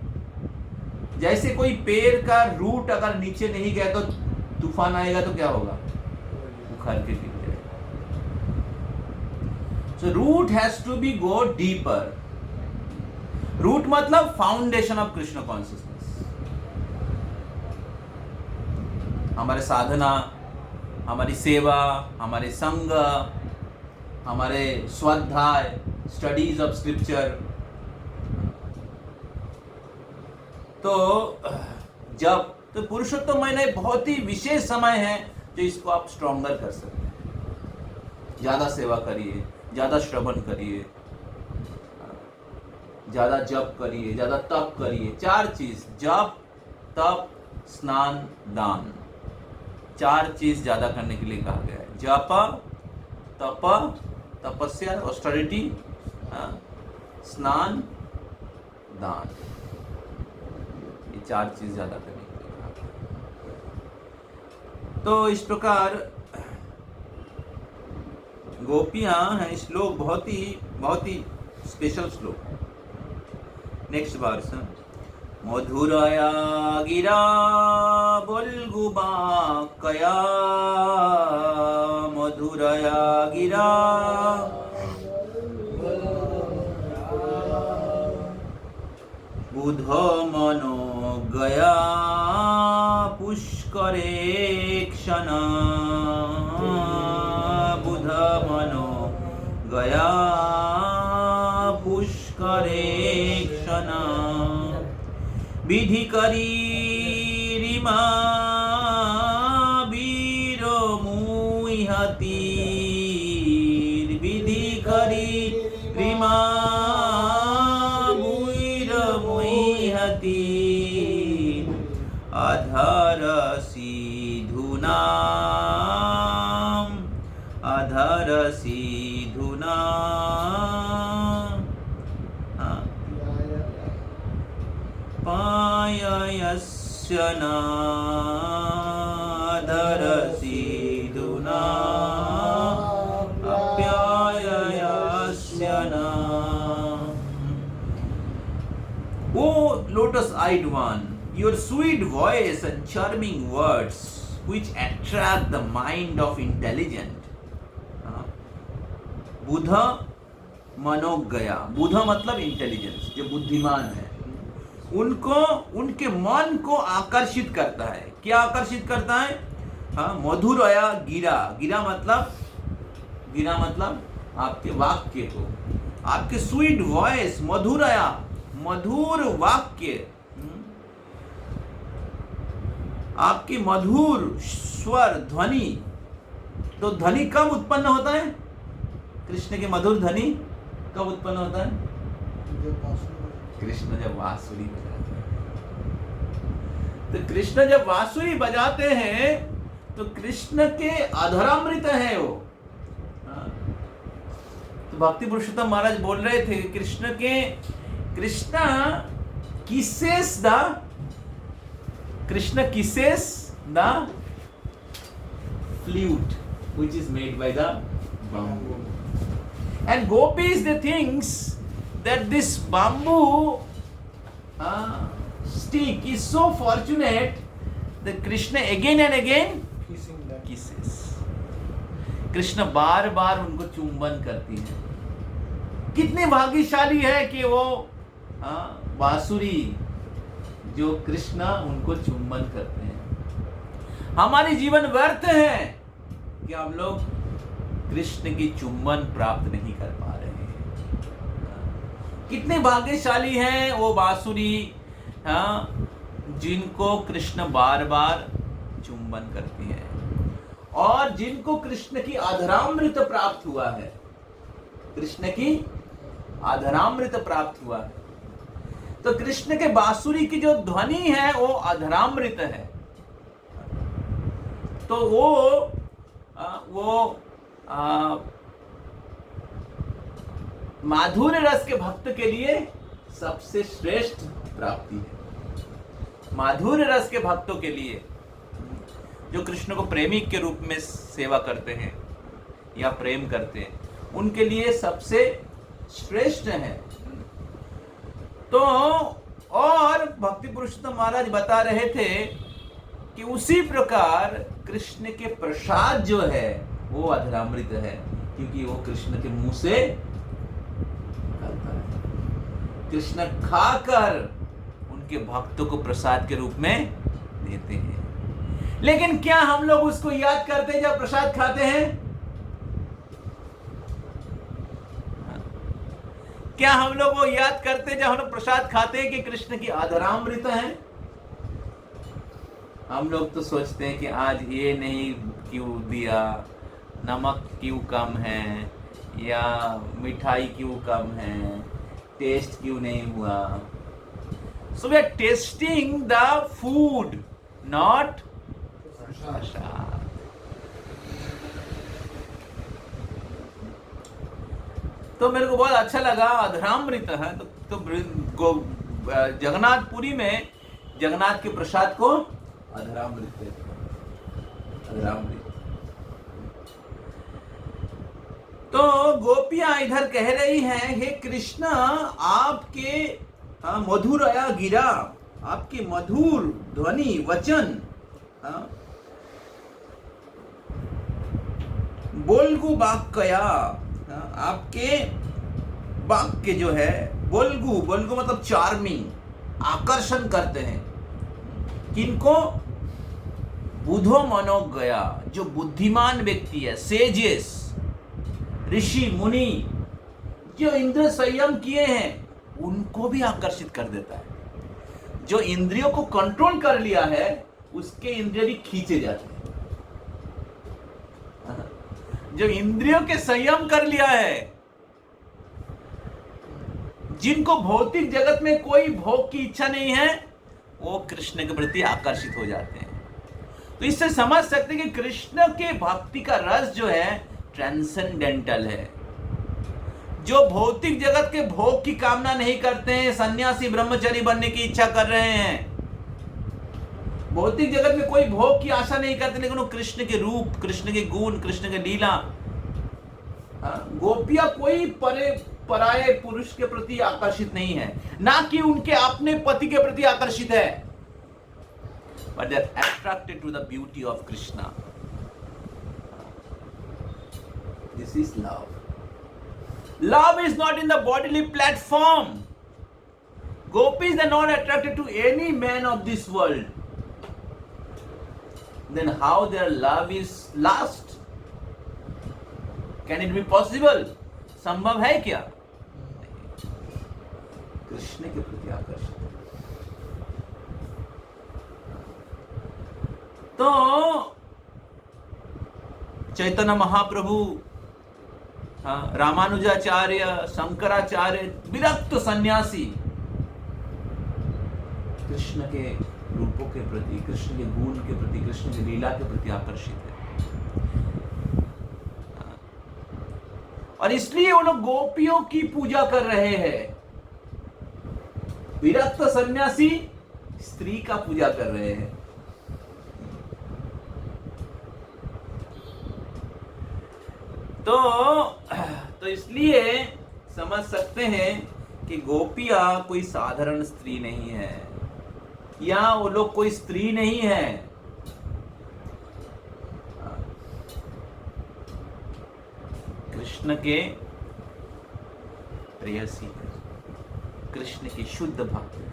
जैसे कोई पेड़ का रूट अगर नीचे नहीं गया तो तूफान आएगा तो क्या होगा, उखड़ के गिर जाएगा। So root has to be go deeper. Root मतलब फाउंडेशन ऑफ कृष्ण कॉन्शियसनेस। हमारे साधना, हमारी सेवा, हमारे संग, हमारे स्वाध्याय, स्टडीज ऑफ स्क्रिप्चर, तो पुरुषोत्तम महीना एक बहुत ही विशेष समय है जो इसको आप स्ट्रॉन्गर कर सकते हैं। ज्यादा सेवा करिए, ज्यादा श्रवण करिए, ज्यादा जप करिए, ज्यादा तप करिए। 4 चीज, जप, तप, स्नान, दान, 4 चीज ज्यादा करने के लिए कहा गया है। जप, तप, तपस्या, ऑस्टेरिटी, स्नान, दान, 4 चीज ज्यादा करने के लिए कहा। तो इस प्रकार गोपियां हैं। श्लोक बहुत ही स्पेशल श्लोक है। नेक्स्ट वर्स, मधुरया गिरा बोलगुबाकया, मधुरया गिरा बुध मनो गया पुष्करे क्षणा, बुध मनो गया पुष्करे क्षणा, विधि करी रिमा वीरो मुहती, विधि करी रिमा अधर सीधुना, अधर सीधुना, पायस्य ना, अधर सीधुना, अप्यायस्य ना। O lotus-eyed one, your sweet voice and charming words which attract the mind of intelligent, बुधा मनोगया, बुधा मतलब इंटेलिजेंस, जो बुद्धिमान है, उनको, उनके मन को आकर्षित करता है। क्या आकर्षित करता है? मधुरया गिरा, गिरा मतलब आपके वाक्य को, आपके स्वीट वॉइस, मधुरया, मधुर वाक्य, आपकी मधुर स्वर ध्वनि। तो ध्वनि कब उत्पन्न होता है? कृष्ण के मधुर ध्वनि कब उत्पन्न होता है? कृष्ण जब बांसुरी बजाते हैं। तो कृष्ण जब बांसुरी बजाते हैं तो कृष्ण के अधरामृत है वो। तो भक्ति पुरुषोत्तम महाराज बोल रहे थे Krishna kisses the flute which is made by the bamboo, and gopis they thinks that this bamboo stick is so fortunate that Krishna again and again kisses. Krishna बार बार उनको चुंबन करती है। कितने भाग्यशाली है कि वो बांसुरी जो कृष्ण उनको चुंबन करते हैं। हमारी जीवन व्यर्थ है कि हम लोग कृष्ण की चुंबन प्राप्त नहीं कर पा रहे हैं। कितने भाग्यशाली हैं वो बांसुरी जिनको कृष्ण बार बार चुंबन करती है, और जिनको कृष्ण की अधरामृत प्राप्त हुआ है। कृष्ण की अधरामृत प्राप्त हुआ है। तो कृष्ण के बांसुरी की जो ध्वनि है वो अधरामृत है। तो वो माधुर्य रस के भक्त के लिए सबसे श्रेष्ठ प्राप्ति है। माधुर्य रस के भक्तों के लिए जो कृष्ण को प्रेमी के रूप में सेवा करते हैं या प्रेम करते हैं, उनके लिए सबसे श्रेष्ठ है। तो और भक्ति पुरुषोत्तम महाराज बता रहे थे कि उसी प्रकार कृष्ण के प्रसाद जो है वो अधरामृत है, क्योंकि वो कृष्ण के मुंह से निकलता है। कृष्ण खाकर उनके भक्तों को प्रसाद के रूप में देते हैं। लेकिन क्या हम लोग उसको याद करते हैं जब प्रसाद खाते हैं? क्या हम लोग वो याद करते हैं जब हम लोग प्रसाद खाते हैं कि कृष्ण की अधरामृत है? हम लोग तो सोचते हैं कि आज ये नहीं क्यों दिया, नमक क्यों कम है, या मिठाई क्यों कम है, टेस्ट क्यों नहीं हुआ। So we are testing the food, not prasad. तो मेरे को बहुत अच्छा लगा, अधरामृत है। तो जगन्नाथपुरी में जगन्नाथ के प्रसाद को अधरामृत कहते हैं। अधरामृत। तो गोपियां इधर कह रही हैं, हे कृष्ण आपके मधुरया गिरा, आपके मधुर ध्वनि वचन, बोलगु वाक्या, आपके वाक्य जो है बोलगु, बोलगु मतलब चार्मिंग, आकर्षण करते हैं। किनको? बुधो मनो गया, जो बुद्धिमान व्यक्ति है, सेजेस, ऋषि मुनि, जो इंद्र संयम किए हैं, उनको भी आकर्षित कर देता है। जो इंद्रियों को कंट्रोल कर लिया है उसके इंद्रिय भी खींचे जाते हैं। जो इंद्रियों के संयम कर लिया है, जिनको भौतिक जगत में कोई भोग की इच्छा नहीं है, वो कृष्ण के प्रति आकर्षित हो जाते हैं। तो इससे समझ सकते हैं कि कृष्ण के भक्ति का रस जो है ट्रांसेंडेंटल है। जो भौतिक जगत के भोग की कामना नहीं करते हैं, सन्यासी ब्रह्मचारी बनने की इच्छा कर रहे हैं, भौतिक जगत में कोई भोग की आशा नहीं करते, लेकिन वो कृष्ण के रूप, कृष्ण के गुण, कृष्ण के लीला। गोपियां कोई पराये पुरुष के प्रति आकर्षित नहीं है, ना कि उनके अपने पति के प्रति आकर्षित है, but they are attracted to the beauty of Krishna. This is love. Love is not in the bodily platform. Gopis are not attracted to any man of this world. Then how their love is last? Can it be possible? संभव है क्या? कृष्ण के प्रति आकर्षित है। तो चैतन्य महाप्रभु, रामानुजाचार्य, शंकराचार्य, विरक्त सन्यासी कृष्ण के रूपों के प्रति, कृष्ण के गुण के प्रति, कृष्ण की लीला के प्रति आकर्षित है। और इसलिए वो लोग गोपियों की पूजा कर रहे हैं। विरक्त सन्यासी स्त्री का पूजा कर रहे हैं। तो इसलिए समझ सकते हैं कि गोपियां कोई साधारण स्त्री नहीं है, या वो लोग कोई स्त्री नहीं है। कृष्ण के प्रेयसी है, कृष्ण की शुद्ध भक्त है।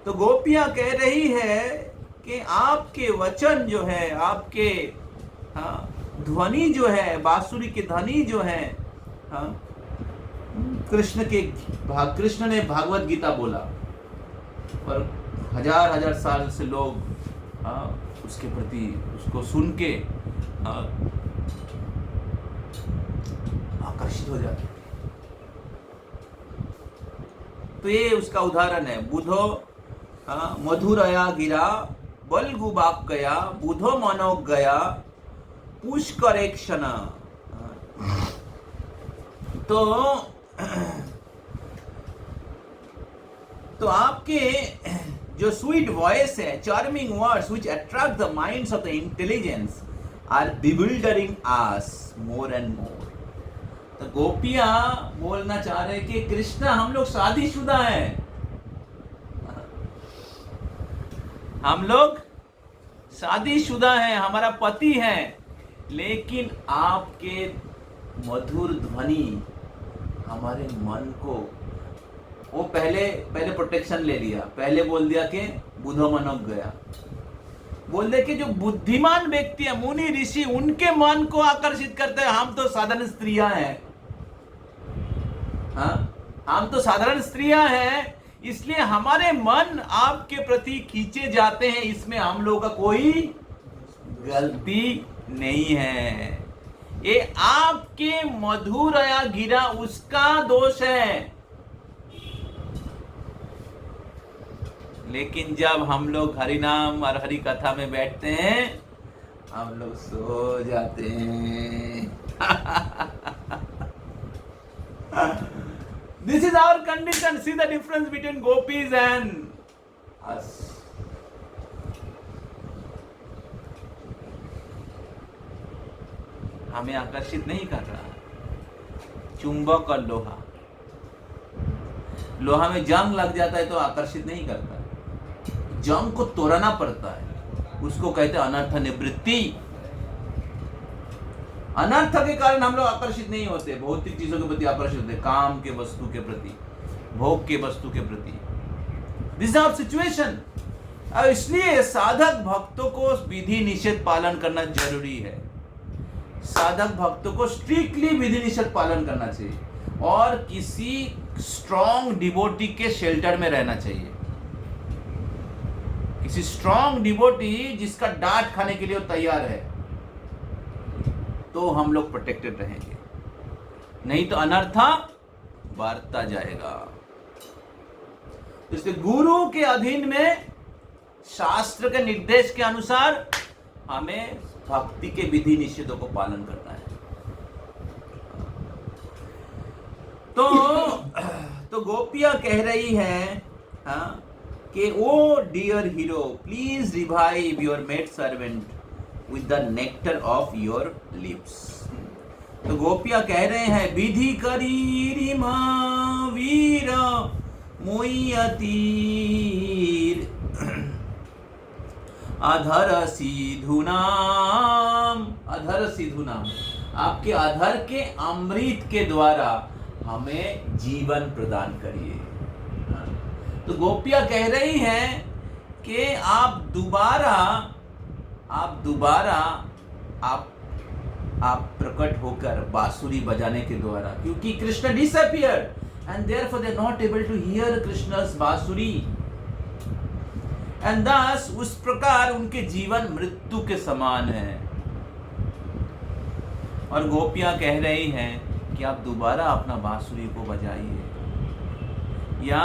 तो गोपियां कह रही है कि आपके वचन जो है, आपके ध्वनि जो है, बांसुरी की ध्वनि जो है, कृष्ण ने भागवत गीता बोला और हजार साल से लोग उसके प्रति, उसको सुन के आकर्षित हो जाते। तो ये उसका उदाहरण है। बुधो मधुरया गिरा बलगुबाक गया, बुधो मनो गया पुष्कर क्षण। तो आपके जो स्वीट वॉइस है, charming words which attract the minds of the intelligence are bewildering us more and more. तो गोपियां बोलना चाह रहे कि कृष्ण, हम लोग शादीशुदा हैं, हम लोग शादीशुदा हैं, हमारा पति है, लेकिन आपके मधुर ध्वनि हमारे मन को, वो पहले प्रोटेक्शन ले लिया, पहले बोल दिया कि बुधो मनोक गया, बोल दे कि जो बुद्धिमान व्यक्ति है, मुनि ऋषि, उनके मन को आकर्षित करते हैं। हम तो साधारण स्त्रियां हैं, हम तो साधारण स्त्रियां हैं, इसलिए हमारे मन आपके प्रति खींचे जाते हैं, इसमें हम लोगों का कोई गलती नहीं है। ये आपके मधुरया गिरा उसका दोष है। लेकिन जब हम लोग हरि नाम और हरि कथा में बैठते हैं, हम लोग सो जाते हैं। This is our condition. See the difference between gopis and us. हमें आकर्षित नहीं कर रहा। चुंबक और लोहा, लोहा में जंग लग जाता है तो आकर्षित नहीं करता, जंग को तोड़ना पड़ता है, उसको कहते हैं अनर्थ निवृत्ति। अनर्थ के कारण हम लोग आकर्षित नहीं होते, भौतिक चीजों के प्रति आकर्षित होते, काम के वस्तु के प्रति, भोग के वस्तु के प्रति। This is our situation. इसलिए साधक भक्तों को विधि निषेध पालन करना जरूरी है। साधक भक्तों को स्ट्रिक्टली विधि निषेध पालन करना चाहिए और किसी स्ट्रॉन्ग डिवोटी के शेल्टर में रहना चाहिए। किसी स्ट्रॉन्ग डिवोटी जिसका डांट खाने के लिए वो तैयार है, तो हम लोग प्रोटेक्टेड रहेंगे, नहीं तो अनर्था बढ़ता जाएगा। इसलिए गुरु के अधीन में शास्त्र के निर्देश के अनुसार हमें भक्ति के विधि निषेधों को पालन करना है। तो गोपियां कह रही हैं कि oh dear hero, please revive your maid servant with the nectar of your lips। तो गोपियां कह रहे हैं, विधि करी रिमा वीर मुयतीर अधर सिधु नाम, अधर सिधु नाम, आपके अधर के अमृत के द्वारा हमें जीवन प्रदान करिए। तो गोपियां कह रही हैं कि आप दोबारा आप आप प्रकट होकर बांसुरी बजाने के द्वारा, क्योंकि Krishna disappeared and therefore they are not able to hear Krishna's bansuri and thus उस प्रकार उनके जीवन मृत्यु के समान है। और गोपियां कह रही हैं कि आप दोबारा अपना बांसुरी को बजाइए, या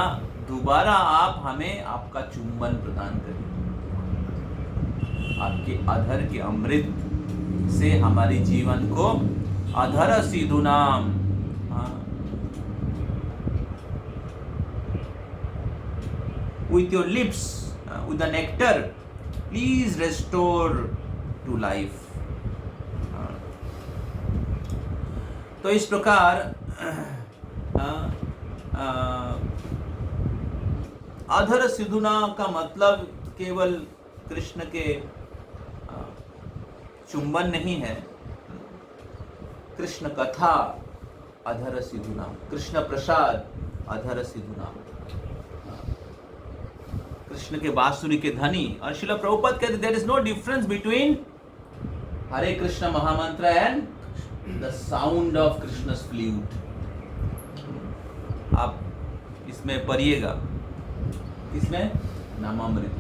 दोबारा आप हमें आपका चुंबन प्रदान करिए, आपके अधर के अमृत से हमारे जीवन को अधर सिधुनाम, with your lips, with the nectar, please restore to life. तो इस प्रकार अधर सिधुना का मतलब केवल कृष्ण के चुंबन नहीं है, कृष्ण कथा अधर सिधुना, कृष्ण प्रसाद अधर सिधुना, कृष्ण के बांसुरी के धनी। और श्रील प्रभुपाद कहते there is no difference between Hare Krishna mahamantra and the sound of Krishna's flute. आप इसमें पढ़िएगा, किसमें? नामामृत।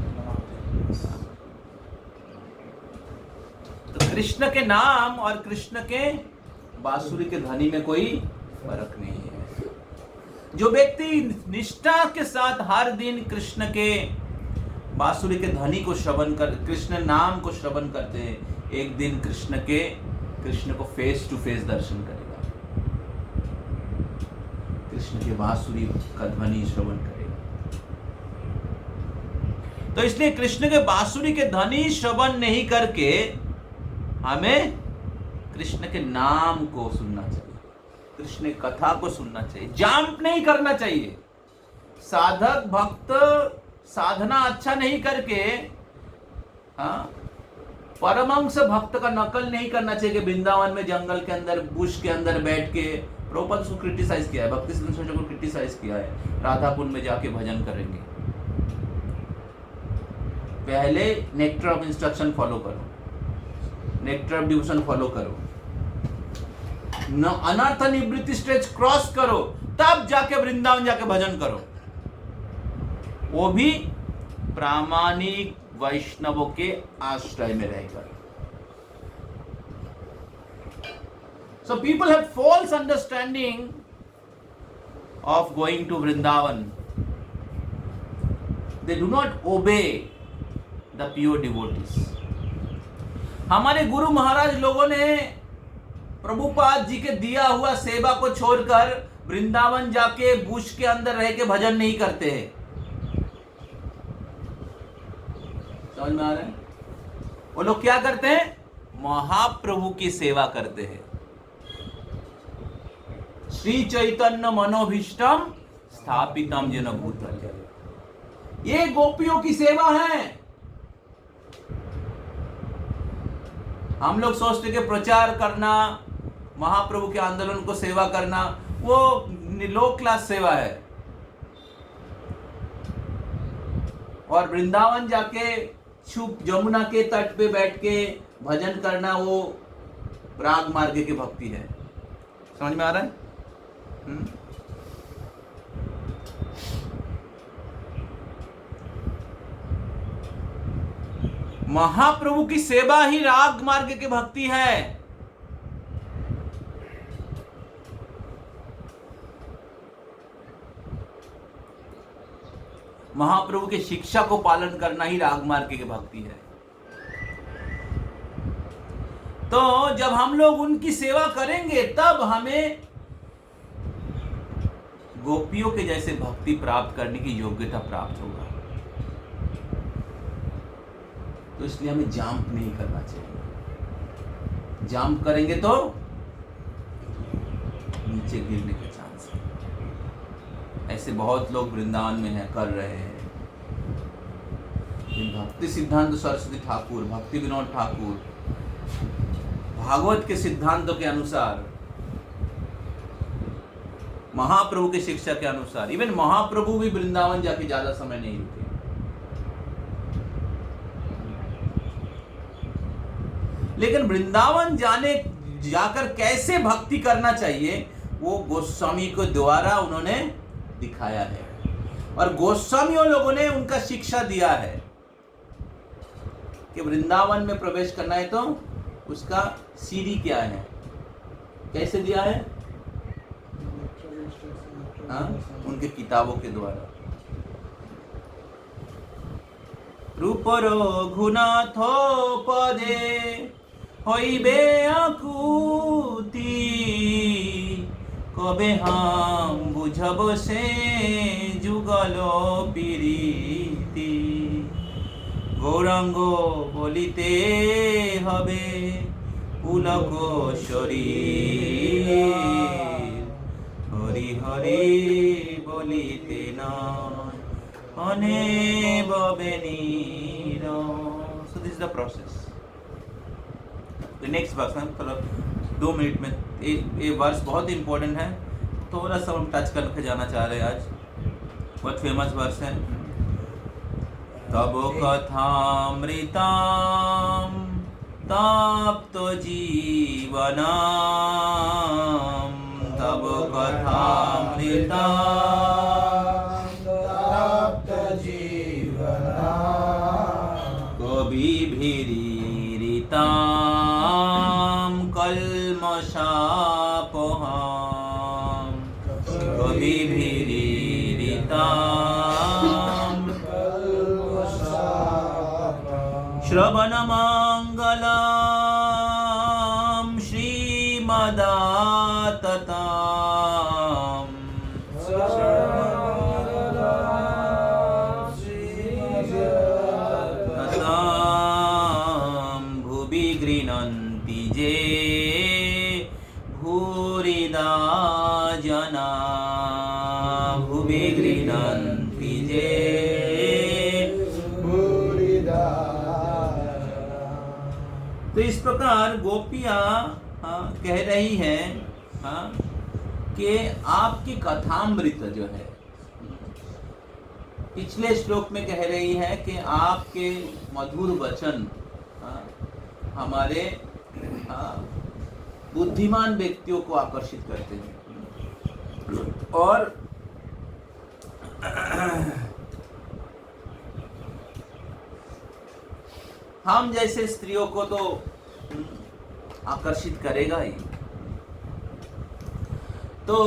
तो कृष्ण के नाम और कृष्ण के बांसुरी के ध्वनि में कोई फर्क नहीं है। जो व्यक्ति निष्ठा के साथ हर दिन कृष्ण के बांसुरी के ध्वनि को श्रवण कर, कृष्ण नाम को श्रवण करते हैं, एक दिन कृष्ण को फेस टू फेस दर्शन करेगा, कृष्ण के बांसुरी का ध्वनि श्रवण करेगा। तो इसलिए कृष्ण के बांसुरी के ध्वनि श्रवण नहीं करके हमें कृष्ण के नाम को सुनना चाहिए, कृष्ण कथा को सुनना चाहिए, जंप नहीं करना चाहिए। साधक भक्त साधना अच्छा नहीं करके परमहंस भक्त का नकल नहीं करना चाहिए कि वृंदावन में जंगल के अंदर बुश के अंदर बैठ के, प्रभुपाद उसको क्रिटिसाइज किया है, भक्ति सिद्धांत को क्रिटिसाइज किया है, राधाकुंड में जाके भजन करेंगे। पहले नेक्टर ऑफ इंस्ट्रक्शन फॉलो करो, नेक्टर ऑफ डिवोशन फॉलो करो, अनर्थ निवृत्ति स्टेज क्रॉस करो, तब जाके वृंदावन जाके भजन करो, वो भी प्रामाणिक वैष्णवों के आश्रय में रहकर। So people have false understanding of going to Vrindavan. They do not obey the pure devotees. हमारे गुरु महाराज लोगों ने प्रभुपाद जी के दिया हुआ सेवा को छोड़कर वृंदावन जाके बुश के अंदर रह के भजन नहीं करते हैं। समझ में आ रहा है? वो लोग क्या करते हैं? महाप्रभु की सेवा करते हैं। श्री चैतन्य मनोभीष्टम स्थापितम जन भूतले, ये गोपियों की सेवा है। हम लोग सोचते कि प्रचार करना, महाप्रभु के आंदोलन को सेवा करना, वो लो क्लास सेवा है, और वृंदावन जाके चुप जमुना के तट पे बैठ के भजन करना वो राग मार्ग की भक्ति है। समझ में आ रहा है? महाप्रभु की सेवा ही राग मार्ग की भक्ति है। महाप्रभु की शिक्षा को पालन करना ही राग मार्ग की भक्ति है। तो जब हम लोग उनकी सेवा करेंगे तब हमें गोपियों के जैसे भक्ति प्राप्त करने की योग्यता प्राप्त होगा। तो इसलिए हमें जंप नहीं करना चाहिए। जंप करेंगे तो नीचे गिरने के चांस है। ऐसे बहुत लोग वृंदावन में हैं, कर रहे हैं। भक्ति सिद्धांत सरस्वती ठाकुर, भक्ति विनोद ठाकुर, भागवत के सिद्धांतों के अनुसार, महाप्रभु की शिक्षा के अनुसार, इवन महाप्रभु भी वृंदावन जाके ज्यादा समय नहीं रुके। लेकिन वृंदावन जाकर कैसे भक्ति करना चाहिए वो गोस्वामी के द्वारा उन्होंने दिखाया है, और गोस्वामियों लोगों ने उनका शिक्षा दिया है कि वृंदावन में प्रवेश करना है तो उसका सीढ़ी क्या है, कैसे दिया है, हाँ, उनके किताबों के द्वारा। रूप रघुनाथो पदे হইবে আকুতি, কবে হাম বুঝব সে যুগল প্রীতি, গৌরাঙ্গ বলিতে হবে পুলক শরীর, হরি হরি বলিতে নয় অনে ববে নীর। So this is the process. Next verse में थोड़ा 2 मिनट में ये वर्स बहुत इंपॉर्टेंट है, थोड़ा सा हम टच करके जाना चाह रहे हैं आज। बहुत फेमस वर्स है। तब कथामृताम तप्त जीवनम, तब कथामृताम तप्त जीवनम, कवि भीरिताम कल्मषापहाम, कवि भीरिताम श्रवणमंगलम श्रीमदातताम, भुवि गृह्णन्ति जे भूरिदा जना, भुवि गृह्णन्ति जे भूरिदा। तो इस प्रकार गोपियां कह रही हैं कि आपकी कथामृत जो है, पिछले श्लोक में कह रही है कि आपके मधुर वचन हमारे बुद्धिमान व्यक्तियों को आकर्षित करते हैं, और हम जैसे स्त्रियों को तो आकर्षित करेगा ही। तो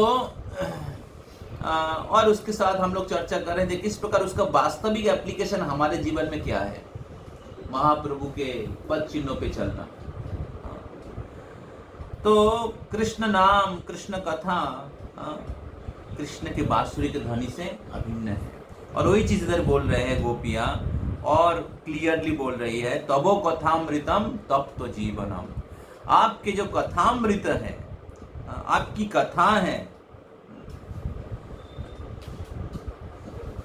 और उसके साथ हम लोग चर्चा कर रहे थे किस प्रकार उसका वास्तविक एप्लीकेशन हमारे जीवन में क्या है, महाप्रभु के पद चिन्हों पे चलना। तो कृष्ण नाम, कृष्ण कथा कृष्ण के बांसुरी के ध्वनि से अभिन्न है, और वही चीज इधर बोल रहे हैं गोपियां, और क्लियरली बोल रही है तबो कथामृतम तप्त जीवनम। आपके जो कथामृत है, आपकी कथा है,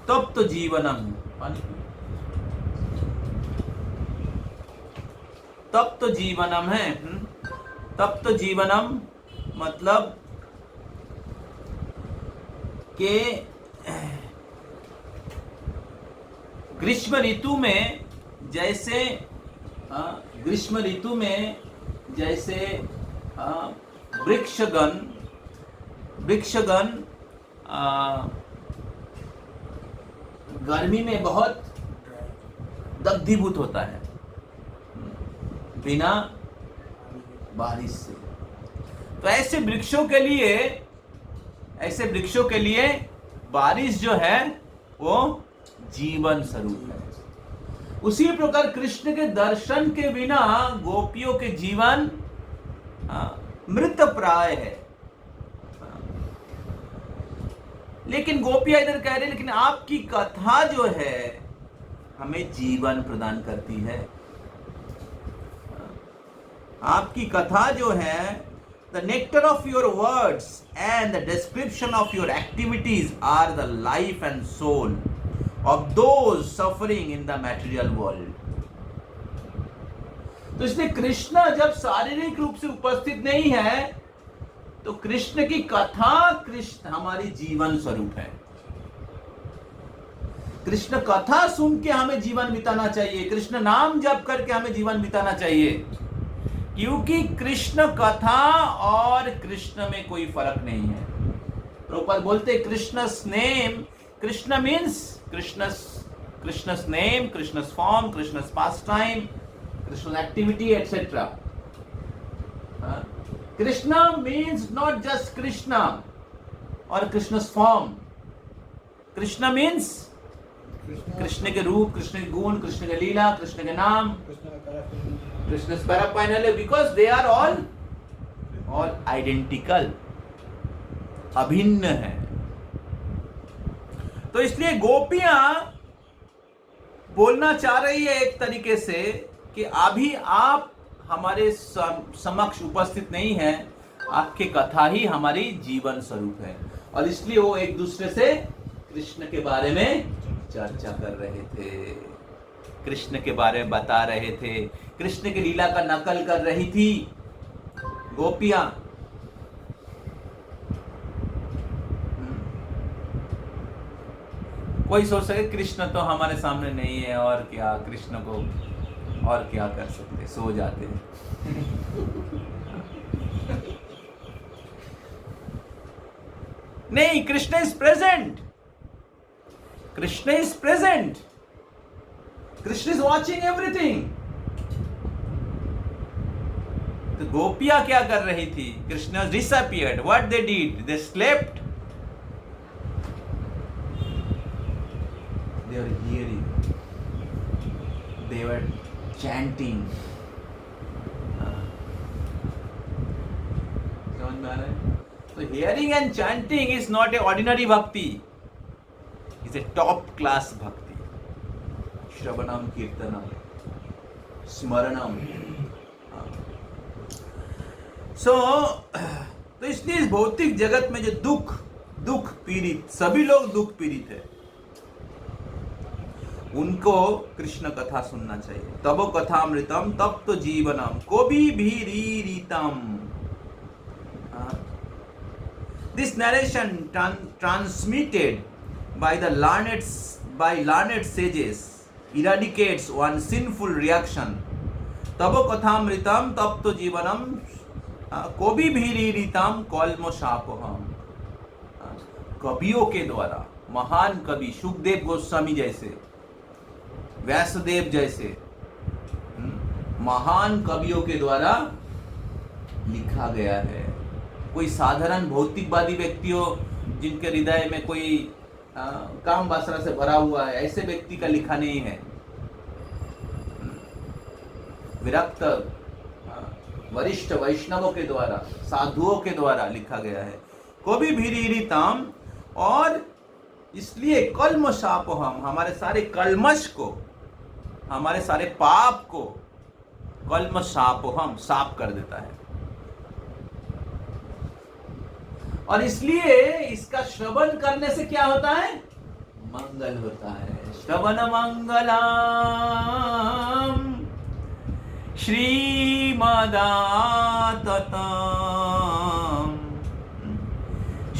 तप्त जीवनम, तप्त जीवनम है। तप्त जीवनम मतलब के ग्रीष्म ऋतु में जैसे वृक्षगण गर्मी में बहुत दग्धीभूत होता है बिना बारिश से। तो ऐसे वृक्षों के लिए बारिश जो है वो जीवन स्वरूप है। उसी प्रकार कृष्ण के दर्शन के बिना गोपियों के जीवन मृत प्राय है। लेकिन गोपियां इधर कह रहे, लेकिन आपकी कथा जो है हमें जीवन प्रदान करती है। आपकी कथा जो है, the nectar of your words and the description of your activities are the life and soul of those suffering in the material world. तो इसलिए कृष्ण जब शारीरिक रूप से उपस्थित नहीं है तो कृष्ण की कथा, कृष्ण हमारी जीवन स्वरूप है। कृष्ण कथा सुन के हमें जीवन बिताना चाहिए, कृष्ण नाम जप करके हमें जीवन बिताना चाहिए। क्योंकि कृष्ण कथा और कृष्ण में कोई फर्क नहीं है। प्रभुपाद बोलते Krishna's name, Krishna means Krishna's name, Krishna's form, Krishna's pass time, Krishna activity etcetera. Krishna means not just Krishna और कृष्णस फॉर्म। कृष्ण मीन्स कृष्ण के रूप, कृष्ण के गुण, कृष्ण के लीला, कृष्ण के नाम, कृष्ण पैराफाइनल, because they are all identical, अभिन्न है। तो इसलिए गोपियां बोलना चाह रही है एक तरीके से कि अभी आप हमारे समक्ष उपस्थित नहीं है, आपकी कथा ही हमारी जीवन स्वरूप है। और इसलिए वो एक दूसरे से कृष्ण के बारे में चर्चा कर रहे थे, कृष्ण के बारे में बता रहे थे, कृष्ण की लीला का नकल कर रही थी गोपियां। कोई सोच सके कृष्ण तो हमारे सामने नहीं है, और क्या कृष्ण को और क्या कर सकते, सो जाते हैं। नहीं, Krishna is present, Krishna is present, Krishna is watching everything. तो गोपियां क्या कर रही थी? Krishna disappeared, what they did, they slept, they were hearing, they were chanting. समझ में आ रहा है? तो hearing and chanting is not a ordinary bhakti, it's a top class bhakti. श्रवणम कीर्तनम स्मरणम। तो इसलिए इस भौतिक जगत में जो दुख पीड़ित, सभी लोग दुख पीड़ित है, उनको कृष्ण कथा सुनना चाहिए। तब कथामृतम तब तो जीवनम कोबी भी रीतम। This narration transmitted by learned sages eradicates one sinful reaction. तब कथामृतम तब तो जीवनम कोबी भी रीतम कल्मषापहम। कवियों के द्वारा, महान कवि सुखदेव गोस्वामी जैसे, व्यासदेव जैसे महान कवियों के द्वारा लिखा गया है। कोई साधारण भौतिकवादी व्यक्तियों जिनके हृदय में कोई काम वासना से भरा हुआ है, ऐसे व्यक्ति का लिखा नहीं है। विरक्त वरिष्ठ वैष्णवों के द्वारा, साधुओं के द्वारा लिखा गया है। कोबी भीरीरिताम, और इसलिए कल्मषापहम, हमारे सारे कल्मश को, हमारे सारे पाप को कल्मषापहम साफ कर देता है। और इसलिए इसका श्रवण करने से क्या होता है? मंगल होता है। श्रवण मंगलम श्रीमदाततम।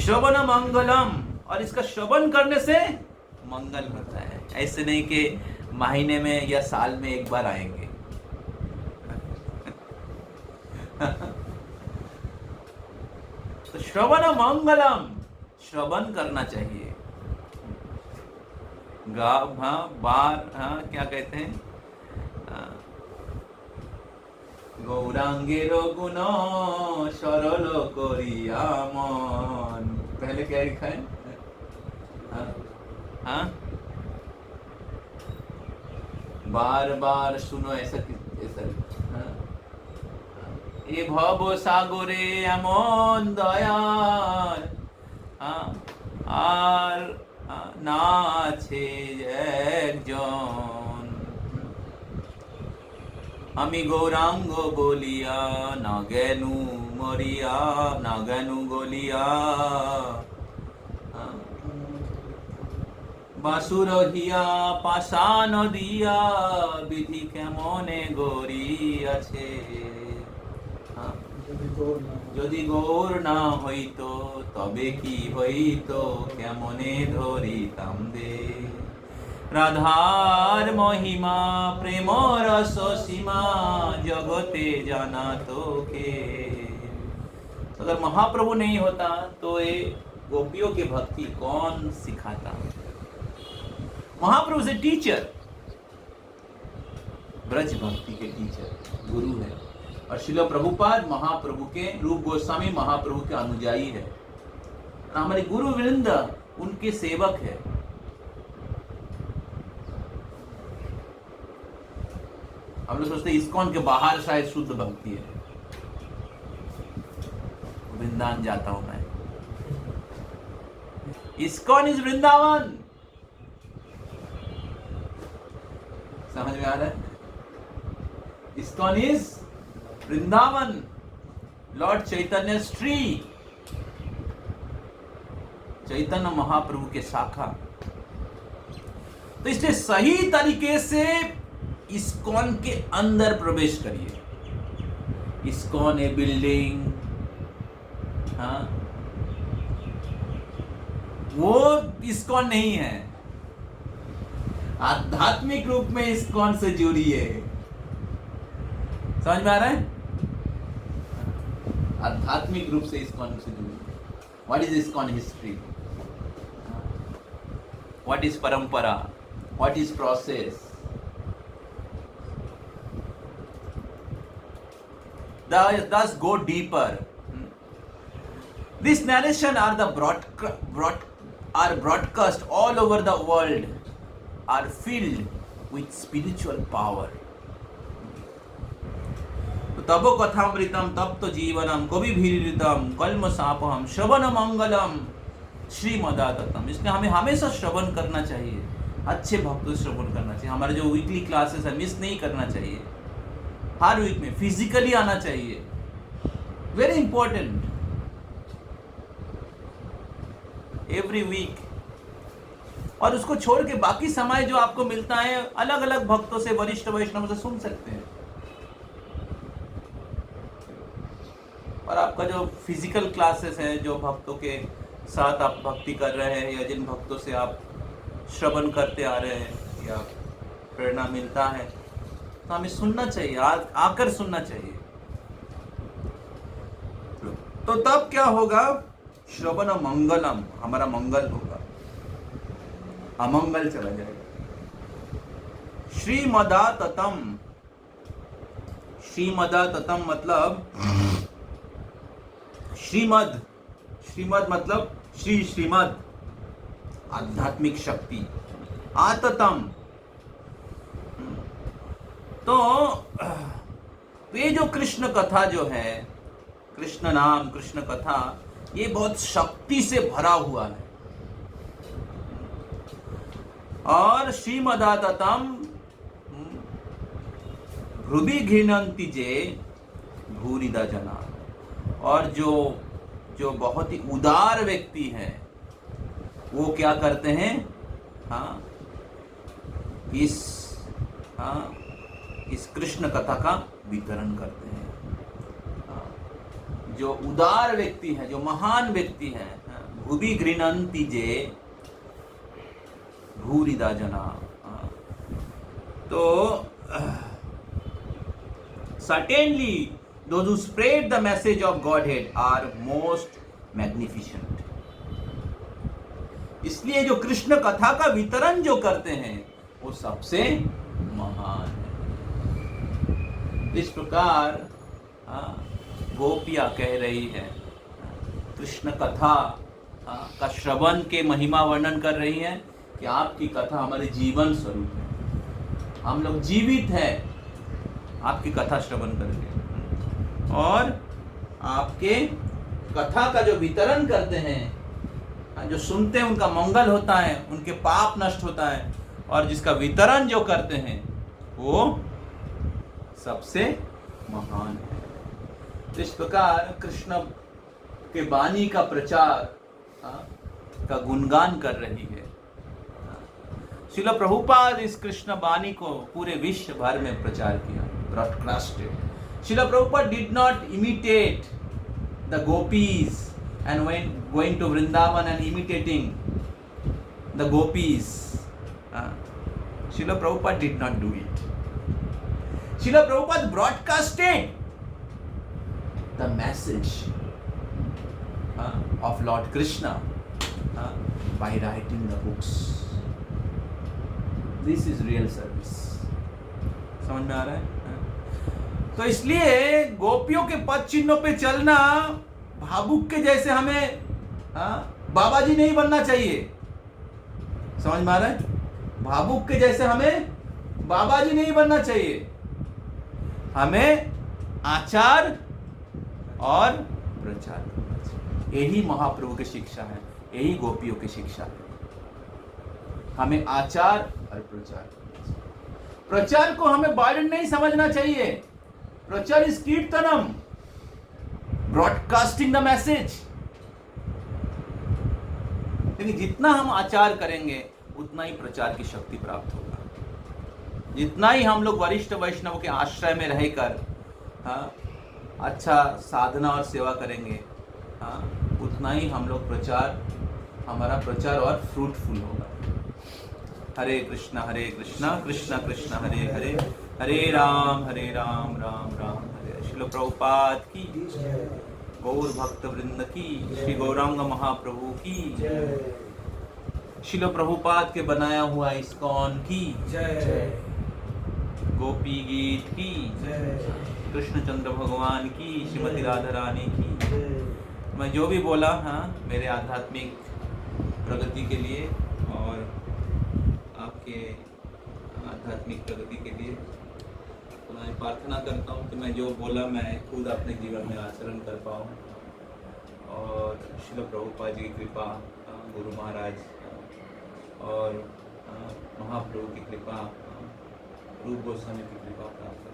श्रवण मंगलम, और इसका श्रवण करने से मंगल होता है। ऐसे नहीं कि महीने में या साल में एक बार आएंगे। तो श्रवण मंगलम, श्रवण करना चाहिए। क्या कहते हैं? गौरांगेर गुण सरल करिया मन। पहले क्या लिखा है? बार बार सुनो, ऐसा এ ভব সাগরে এমন দয়াল আর না আছে একজন, আমি গৌরাঙ্গ বলিয়া না জ্ঞানু মরিয়া, না জ্ঞানু গলিয়া বাসুর হিয়া পাষাণ দিয়া বিধি কেমনে গড়িয়াছে। যদি গৌর না হইতো তবে কি হইতো, কেমনে ধরিতাম দে। राधार महिमा प्रेम रस सीमा जगते जाना तो के। अगर महाप्रभु नहीं होता तो ये गोपियों की भक्ति कौन सिखाता? महाप्रभु से टीचर, ब्रज भक्ति के टीचर गुरु है। और श्रील प्रभुपाद महाप्रभु के, रूप गोस्वामी महाप्रभु के अनुयायी है। हमारे गुरु वृंद उनके सेवक है। हम लोग सोचते इस्कॉन के बाहर शायद शुद्ध भक्ति है। वृंदावन जाता हूं मैं। ISKCON is Vrindavan. समझ में आ रहा है? इस्कॉन इज वृंदावन, लॉर्ड चैतन्य श्री चैतन्य महाप्रभु के शाखा। तो इसलिए सही तरीके से इस्कॉन के अंदर प्रवेश करिए। इस्कॉन ए बिल्डिंग, हाँ, वो इस्कॉन नहीं है। आध्यात्मिक रूप में इस्कॉन से जुड़िए। समझ में आ रहा है? आध्यात्मिक रूप से इस्कॉन से जुड़िए। What is ISKCON history? What is parampara? What is process? Thus go deeper. This narration are broadcast all over the world, are filled with spiritual power. तबो कथामृतम तप्त जीवनम कवि भीरितम कल्म सापहम श्रवण मंगलम श्रीमदाततम। इसलिए हमें हमेशा श्रवण करना चाहिए, अच्छे भक्तों से श्रवण करना चाहिए। हमारे जो वीकली क्लासेस है मिस नहीं करना चाहिए। हर वीक में फिजिकली आना चाहिए, वेरी इंपॉर्टेंट, एवरी वीक। और उसको छोड़ के बाकी समय जो आपको मिलता है अलग अलग भक्तों से, वरिष्ठ वैष्णव से सुन सकते हैं। और आपका जो फिजिकल क्लासेस हैं, जो भक्तों के साथ आप भक्ति कर रहे हैं या जिन भक्तों से आप श्रवण करते आ रहे हैं या प्रेरणा मिलता है, तो हमें सुनना चाहिए, आकर सुनना चाहिए। तो तब क्या होगा? श्रवण मंगलम, हमारा मंगल होगा, अमंगल चला जाएगा। श्रीमदाततम, श्रीमदाततम मतलब श्रीमद, श्रीमद मतलब श्री, श्रीमद आध्यात्मिक शक्ति। आततम तो ये जो कृष्ण कथा जो है, कृष्ण नाम, कृष्ण कथा, ये बहुत शक्ति से भरा हुआ है। और श्रीमदाततम भ्रुवि घृणन्ति जे भूरिदा जना। और जो बहुत ही उदार व्यक्ति हैं वो क्या करते हैं? हाँ, इस कृष्ण कथा का वितरण करते हैं। जो उदार व्यक्ति है, जो महान व्यक्ति है, भूवि गृह्णन्ति जे भूरिदा जना। तो certainly those who spread the message of Godhead are most magnificent. इसलिए जो कृष्ण कथा का वितरण जो करते हैं वो सबसे महान है। इस प्रकार गोपियां कह रही है, कृष्ण कथा का श्रवण के महिमा वर्णन कर रही है कि आपकी कथा हमारे जीवन स्वरूप है। हम लोग जीवित है आपकी कथा श्रवण करके। और आपके कथा का जो वितरण करते हैं, जो सुनते हैं उनका मंगल होता है, उनके पाप नष्ट होता है। और जिसका वितरण जो करते हैं वो सबसे महान है। तो इस प्रकार कृष्ण के वाणी का प्रचार का गुणगान कर रही है। श्रील प्रभुपाद इस कृष्ण वाणी को पूरे विश्व भर में प्रचार किया, broadcasted. Srila Prabhupada did not imitate the gopis and when going to Vrindavan and imitating the gopis, Srila Prabhupada did not do it. Srila Prabhupada broadcasted the message of Lord Krishna by writing the books. This is real service. समझ में आ रहा है? तो इसलिए गोपियों के पद चिन्हों पे चलना भावुक के जैसे हमें बाबा जी नहीं बनना चाहिए। समझ में आ रहा है? भावुक के जैसे हमें बाबा जी नहीं बनना चाहिए। हमें आचार और प्रचार करना चाहिए। यही महाप्रभु की शिक्षा है, यही गोपियों की शिक्षा है। हमें आचार और प्रचार करना चाहिए। प्रचार को हमें बर्डन नहीं समझना चाहिए। प्रचार is kirtanam, broadcasting the message. लेकिन जितना हम आचार करेंगे उतना ही प्रचार की शक्ति प्राप्त होगा। जितना ही हम लोग वरिष्ठ वैष्णव के आश्रय में रहकर अच्छा साधना और सेवा करेंगे, उतना ही हम लोग हमारा प्रचार और फ्रूटफुल होगा। हरे कृष्णा कृष्णा कृष्णा हरे हरे, हरे राम राम राम हरे। श्रील प्रभुपाद की, गौर भक्त वृंद की, श्री गौरांग महाप्रभु की, श्रील प्रभुपाद के बनाया हुआ इस्कॉन की जय, गोपी गीत की जय, कृष्णचंद्र भगवान की, श्रीमती राधा रानी की। मैं जो भी बोला मेरे आध्यात्मिक प्रगति के लिए और आपके आध्यात्मिक प्रगति के लिए मैं प्रार्थना करता हूँ कि मैं जो बोला मैं खुद अपने जीवन में आचरण कर पाऊँ, और श्रील प्रभुपाद जी की कृपा, गुरु महाराज और महाप्रभु की कृपा, रूप गोस्वामी की कृपा प्राप्त